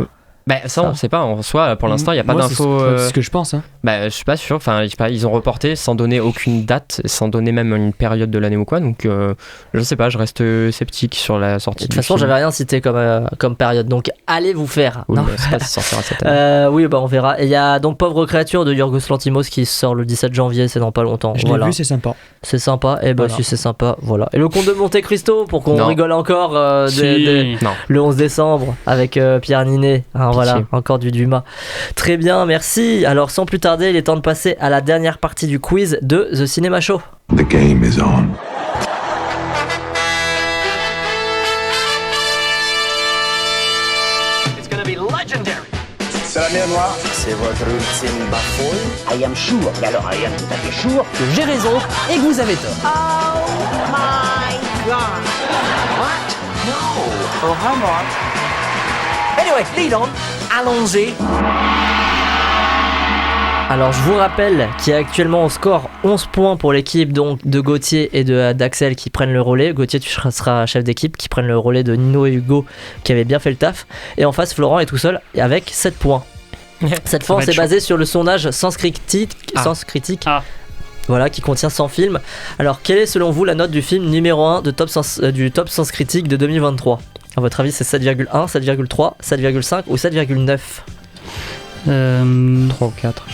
Ça, on sait pas. En soi, pour l'instant, il n'y a pas d'infos. C'est ce que je pense. Je suis pas sûr. Enfin, ils ont reporté sans donner aucune date, sans donner même une période de l'année ou quoi. Donc, je sais pas. Je reste sceptique sur la sortie. De toute façon, j'avais rien cité comme période. Donc, allez vous faire. Oui, je sais pas si ça sortira cette année. On verra. Et il y a donc Pauvre créature de Yorgos Lanthimos qui sort le 17 janvier. C'est dans pas longtemps. Je l'ai vu, c'est sympa. C'est sympa. Et si c'est sympa, voilà. Et le Comte de Monte Cristo pour qu'on rigole encore le 11 décembre avec Pierre Ninet. Voilà, encore du Dumas. Très bien, merci. Alors sans plus tarder, il est temps de passer à la dernière partie du quiz de The Cinema Show. The game is on. It's gonna be legendary. C'est la mer Noire. C'est votre ultime bafouille. I am sure, et alors I am tout à fait sure que j'ai raison et que vous avez tort. Oh my god. What? No. Oh, come on. Anyway, lead on. Allons-y. Alors je vous rappelle qu'il y a actuellement au score 11 points pour l'équipe donc de Gauthier et d'Axel qui prennent le relais. Gauthier, tu seras chef d'équipe, qui prennent le relais de Nino et Hugo qui avaient bien fait le taf. Et en face, Florent est tout seul avec 7 points. Cette fois, on s'est basé sur le sondage Sens Critique. Voilà, qui contient 100 films. Alors, quelle est selon vous la note du film numéro 1 du Top Sens Critique de 2023 ? À votre avis, c'est 7,1, 7,3, 7,5 ou 7,9 3 ou 4.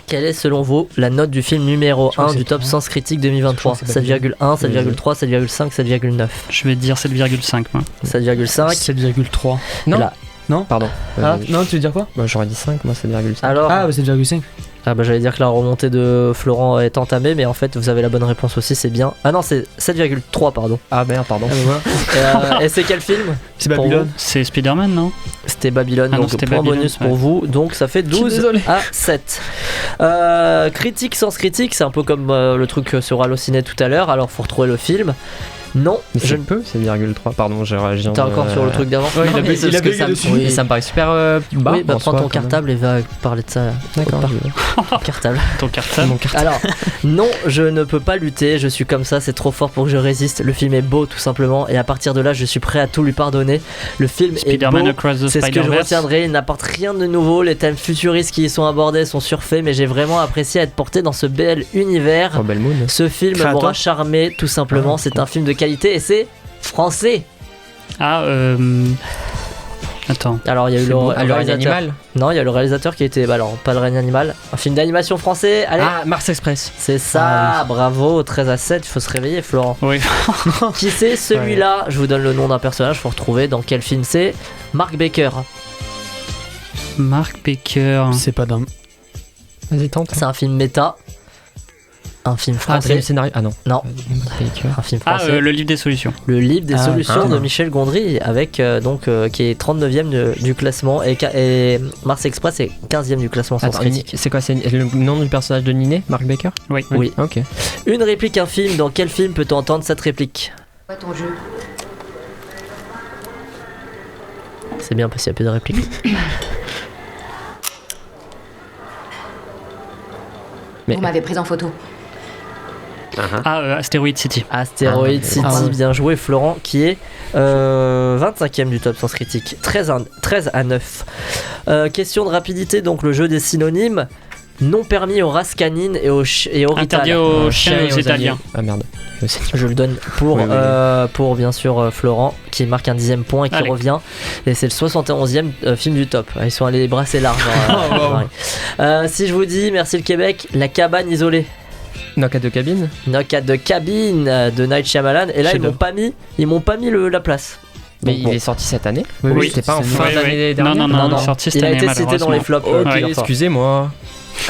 Quelle est selon vous la note du film numéro 1 du Top Sens Critique 2023 ? 7,1, 7,3, 7,5, 7,9 ? Je vais dire 7,5 moi. 7,5. 7,3. Non, pardon. Non, tu veux dire quoi ? J'aurais dit 5, moi 7,5. Alors 7,5. J'allais dire que la remontée de Florent est entamée, mais en fait vous avez la bonne réponse aussi, c'est bien. Ah non, c'est 7,3 pardon. Ah merde, pardon. Et c'est quel film ? C'est Babylone. C'est Spider-Man, non ? C'était Babylone, donc c'était point Babylone, bonus pour vous, donc ça fait 12 à 7. Critique, Sens Critique, c'est un peu comme le truc sur Allociné tout à l'heure, alors faut retrouver le film. Non, je ne peux, c'est 1,3. Pardon, j'ai réagi. T'es encore sur le truc d'avant. Ouais, il a bugué dessus. Oui. Ça me paraît super bas. Oui, prends ton cartable et va parler de ça. D'accord. Cartable. Ton cartable. Alors, non, je ne peux pas lutter. Je suis comme ça, c'est trop fort pour que je résiste. Le film est beau, tout simplement, et à partir de là, je suis prêt à tout lui pardonner. Le film est beau. C'est ce que je retiendrai. Il n'apporte rien de nouveau. Les thèmes futuristes qui y sont abordés sont surfaits, mais j'ai vraiment apprécié être porté dans ce bel univers. Ce film m'aura charmé, tout simplement. C'est un film de qualité et c'est français. Attends. Alors il y a eu le règne animal. Non, il y a le réalisateur qui était alors pas le règne animal, un film d'animation français. Allez. Mars Express. C'est ça, bravo, 13 à 7, il faut se réveiller Florent. Oui. Qui c'est celui-là ? Je vous donne le nom d'un personnage, faut retrouver dans quel film c'est. Mark Baker. Mark Baker. C'est pas dingue. Vas-y, tente. C'est un film méta. Un film français. Dream Scénario. Ah non. Non. Un film français. Le livre des solutions. Le livre des solutions de Michel Gondry, avec qui est 39e du classement et Mars Express est 15e du classement sans critique. C'est quoi, c'est le nom du personnage de Ninet, Marc Baker? Oui. Ok. Une réplique, un film. Dans quel film peut-on entendre cette réplique? Quoi ton jeu? C'est bien parce qu'il n'y a plus de répliques. Vous m'avez pris en photo. Asteroid City. Asteroid City, bien joué Florent, qui est 25e du top Sens Critique, 13 à 9. Question de rapidité, donc le jeu des synonymes. Non permis aux races canines et aux Interdit aux chiens et aux Italiens. Ah merde. Je le donne pour bien sûr Florent, qui marque un 10e point et qui revient. Et c'est le 71e film du top. Ils sont allés brasser large. Si je vous dis, merci le Québec, La cabane isolée. Knock at the Cabin. Knock at the Cabin de Night Shyamalan. Et là, ils m'ont pas mis la place. Mais il est sorti cette année? Oui, c'était pas en fin d'année dernière. Non, il est sorti cette année. Il a été cité dans les flops. Ok, excusez-moi.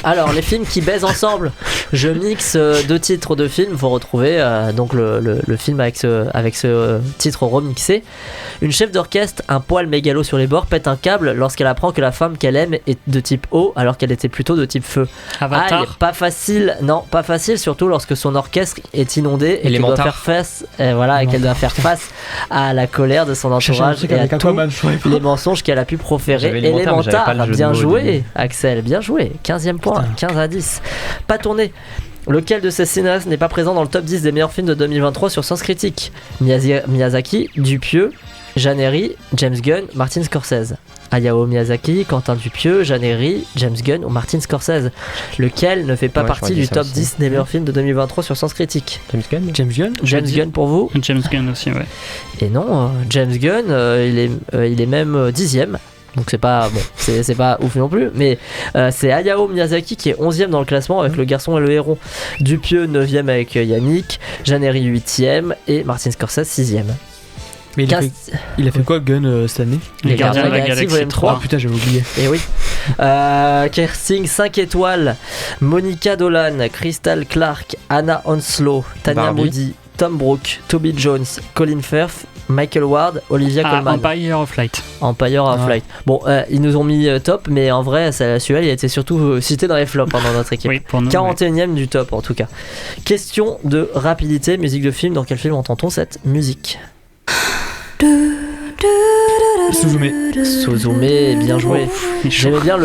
Alors, les films qui baisent ensemble. Je mixe deux titres de films. Faut retrouver donc le film avec ce titre remixé. Une chef d'orchestre, un poil mégalo sur les bords, pète un câble lorsqu'elle apprend que la femme qu'elle aime est de type eau alors qu'elle était plutôt de type feu. Avatar. Pas facile, surtout lorsque son orchestre est inondé et qu'elle doit faire face, qu'elle doit faire face à la colère de son entourage et à tous les mensonges qu'elle a pu proférer. Élémentaire, bien joué, Axel, bien joué. 15e point, 15 à 10. Pas tourné. Lequel de ces cinéastes n'est pas présent dans le top 10 des meilleurs films de 2023 sur Sens Critique? Miyazaki, Dupieux, Jeanne Herry, James Gunn, Martin Scorsese. Hayao Miyazaki, Quentin Dupieux, Jeanne Herry, James Gunn ou Martin Scorsese. Lequel ne fait pas partie du top 10 des meilleurs films de 2023 sur Sens Critique? James Gunn pour vous? James Gunn aussi, ouais. Et non, James Gunn, il est même 10e. Donc c'est pas ouf non plus, mais c'est Hayao Miyazaki qui est 11e dans le classement avec Le Garçon et le Héron. Dupieux 9e avec Yannick, Jeanne Herry 8e et Martin Scorsese 6e. Mais il a fait quoi Gunn cette année? Les Gardiens de la Galaxie volume 3. Ah putain, j'avais oublié. Et oui. Casting 5 étoiles. Monica Dolan, Crystal Clark, Anna Onslow, Tanya Moody, Tom Brooke, Toby Jones, Colin Firth, Michael Ward, Olivia Colman. Empire of Light. Bon, ils nous ont mis top, mais en vrai, celui-là, il a été surtout cité dans les flops dans notre équipe. Oui, pour nous, 41e du top en tout cas. Question de rapidité, musique de film. Dans quel film entend-on cette musique? Suzume, bien joué. J'aimais bien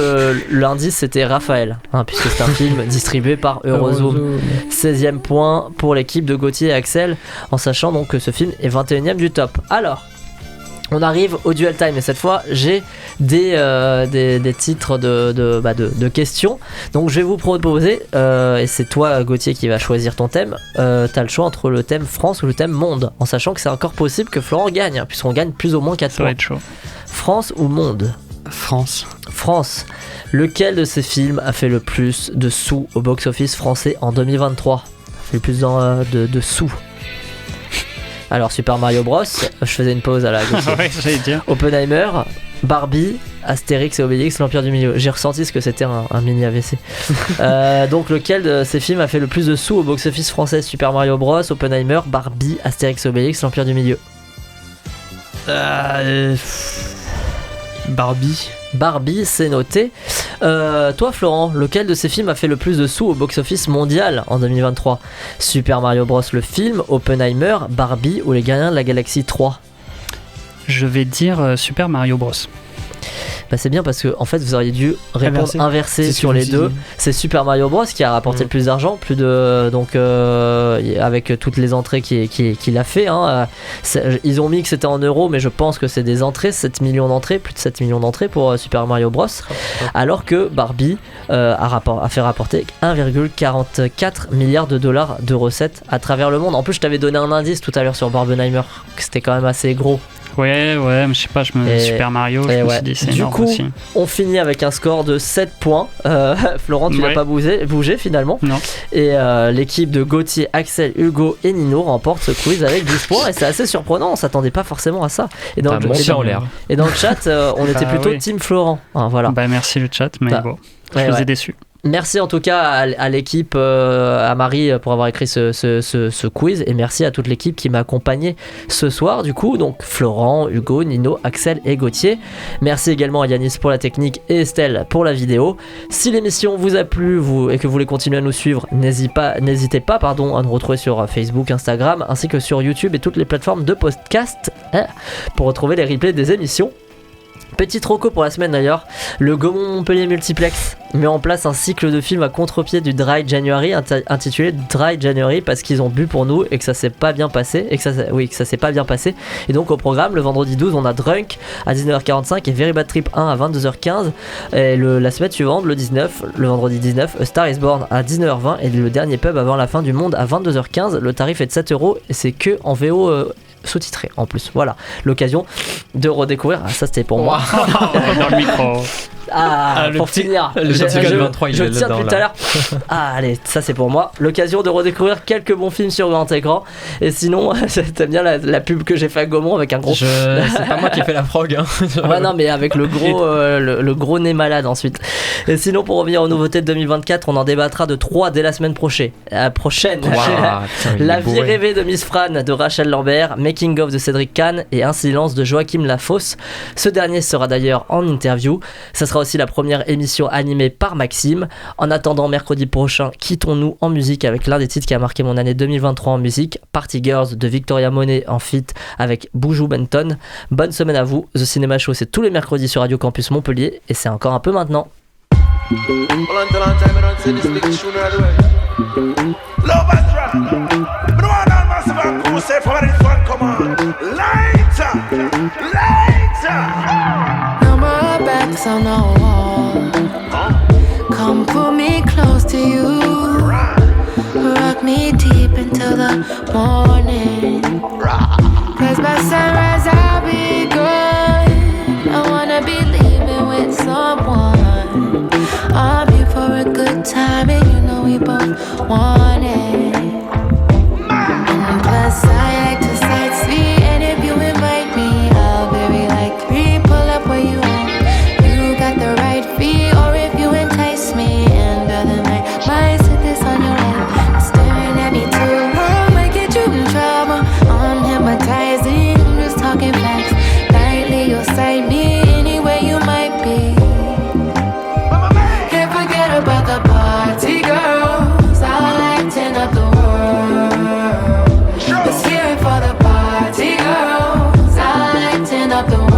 l'indice, c'était Raphaël, puisque c'est un film distribué par Eurozoom. 16e point pour l'équipe de Gauthier et Axel, en sachant donc que ce film est 21e du top. Alors, on arrive au duel time et cette fois j'ai des titres de questions. Donc je vais vous proposer, et c'est toi Gauthier qui va choisir ton thème. T'as le choix entre le thème France ou le thème monde, en sachant que c'est encore possible que Florent gagne, puisqu'on gagne plus ou moins 4 points. Ça va être chaud. France ou monde? France. Lequel de ces films a fait le plus de sous au box-office français en 2023? A fait le plus de sous. Alors Super Mario Bros, je faisais une pause à la gauche. Ouais, j'allais dire. Oppenheimer, Barbie, Astérix et Obélix, l'Empire du Milieu. J'ai ressenti ce que c'était un mini AVC. Donc lequel de ces films a fait le plus de sous au box-office français? Super Mario Bros, Oppenheimer, Barbie, Astérix et Obélix, l'Empire du Milieu. Barbie, c'est noté. Toi Florent, lequel de ces films a fait le plus de sous au box-office mondial en 2023? Super Mario Bros le film, Oppenheimer, Barbie ou Les Gardiens de la Galaxie 3? Je vais dire Super Mario Bros. Bah c'est bien parce que en fait vous auriez dû répondre inversé sur les deux. C'est Super Mario Bros qui a rapporté le plus d'argent, avec toutes les entrées qu'il a fait. Ils ont mis que c'était en euros, mais je pense que c'est des entrées, 7 millions d'entrées, plus de 7 millions d'entrées pour Super Mario Bros. Alors que Barbie a fait rapporter 1,44 milliard de dollars de recettes à travers le monde. En plus je t'avais donné un indice tout à l'heure sur Barbenheimer, que c'était quand même assez gros. Ouais, mais je sais pas, Super Mario, je me suis dit c'est énorme aussi. Du coup, on finit avec un score de 7 points. Florent, tu n'as pas bougé finalement. Non. Et l'équipe de Gauthier, Axel, Hugo et Nino remporte ce quiz avec 12 points. Et c'est assez surprenant, on s'attendait pas forcément à ça. Et dans, le chat, on était plutôt team Florent. Voilà. Bah merci le chat, mais bon, je vous ai déçu. Merci en tout cas à l'équipe, à Marie pour avoir écrit ce quiz, et merci à toute l'équipe qui m'a accompagné ce soir du coup, donc Florent, Hugo, Nino, Axel et Gauthier. Merci également à Yanis pour la technique et Estelle pour la vidéo. Si l'émission vous a plu et que vous voulez continuer à nous suivre, n'hésitez pas à nous retrouver sur Facebook, Instagram ainsi que sur YouTube et toutes les plateformes de podcast pour retrouver les replays des émissions. Petite reco pour la semaine d'ailleurs, le Gaumont Montpellier Multiplex met en place un cycle de films à contre-pied du Dry January intitulé Dry January parce qu'ils ont bu pour nous et que ça s'est pas bien passé et donc au programme le vendredi 12 on a Drunk à 19h45 et Very Bad Trip 1 à 22h15 et la semaine suivante le vendredi 19 A Star Is Born à 19h20 et le dernier pub avant la fin du monde à 22h15. Le tarif est de 7€ et c'est que en VO sous-titré en plus. Voilà, l'occasion de redécouvrir. Ça c'était pour moi. Dans le micro. Pour finir, le je petit gars de 23, il je est tiens là-dedans, depuis tout à l'heure. Allez, ça c'est pour moi. L'occasion de redécouvrir quelques bons films sur grand écran. Et sinon, t'aimes bien la pub que j'ai fait à Gaumont avec un gros. C'est pas moi qui ai fait la frog. Hein. Ouais, non, mais avec le gros nez malade ensuite. Et sinon, pour revenir aux nouveautés de 2024, on en débattra de 3 dès la semaine prochaine. La vie rêvée de Miss Fran de Rachel Lambert, Making of de Cédric Kahn et Un silence de Joachim Lafosse. Ce dernier sera d'ailleurs en interview. Ça sera aussi la première émission animée par Maxime. En attendant, mercredi prochain, quittons-nous en musique avec l'un des titres qui a marqué mon année 2023 en musique, Party Girls de Victoria Monet en feat avec Boujou Benton. Bonne semaine à vous. The Cinema Show, c'est tous les mercredis sur Radio Campus Montpellier et c'est encore un peu maintenant. Backs on the wall. Come pull me close to you. Rock me deep until the morning. Cause by sunrise I'll be good. I wanna be leaving with someone. I'm here for a good time and you know we both want it. And plus I like to sightsee, and if you invite me I'll very likely pull up where you are. The right feel, or if you entice me and the night might sit this on your lap, staring at me too long, might get you in trouble. I'm hypnotizing, I'm just talking facts. Lightly you'll sight me anywhere you might be. Can't forget about the party girls, I'll lighten up the world. Let's hear it for the party girls, I'll lighten up the world.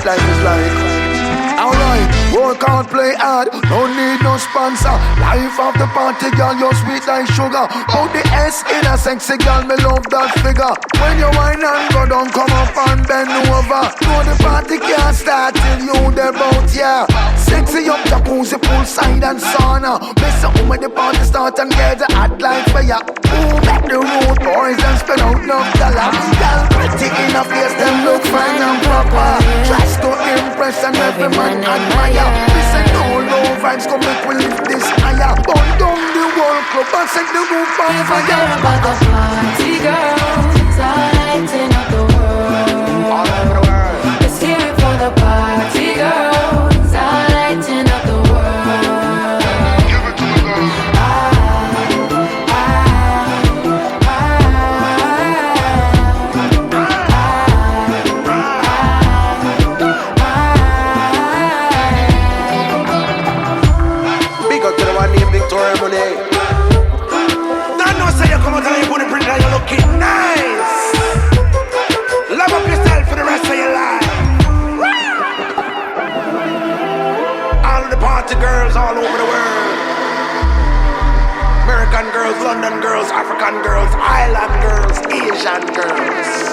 Life is like. Alright, work hard, play hard, no need no sponsor. Life of the party girl, you're sweet like sugar. Put the S in a sexy girl, me love that figure. When you whine and go down, come up and bend over. No, the party can't start till you there bout, yeah. Sexy up jacuzzi, poolside and sauna. Mess up when the party start and get the hot light for ya. Move back the road, boys, and spend out no dollar. Girl pretty in a face, them look fine and proper. Tries to impress and every man admire. Listen, no low vibes, come make we lift this higher. Burn down the whole club and set the roof on fire. Forget about the party girls, I'll lighten up the world. All over the world. Let's hear it for the party girls, I'll lighten up the world. Give it to me, girl. Big up to the one named Victoria Monet. Don't know say you come out and you put the print and you looking nice. Love up yourself for the rest of your life. All of the party girls all over the world. American girls, London girls, African girls, island girls, Asian girls.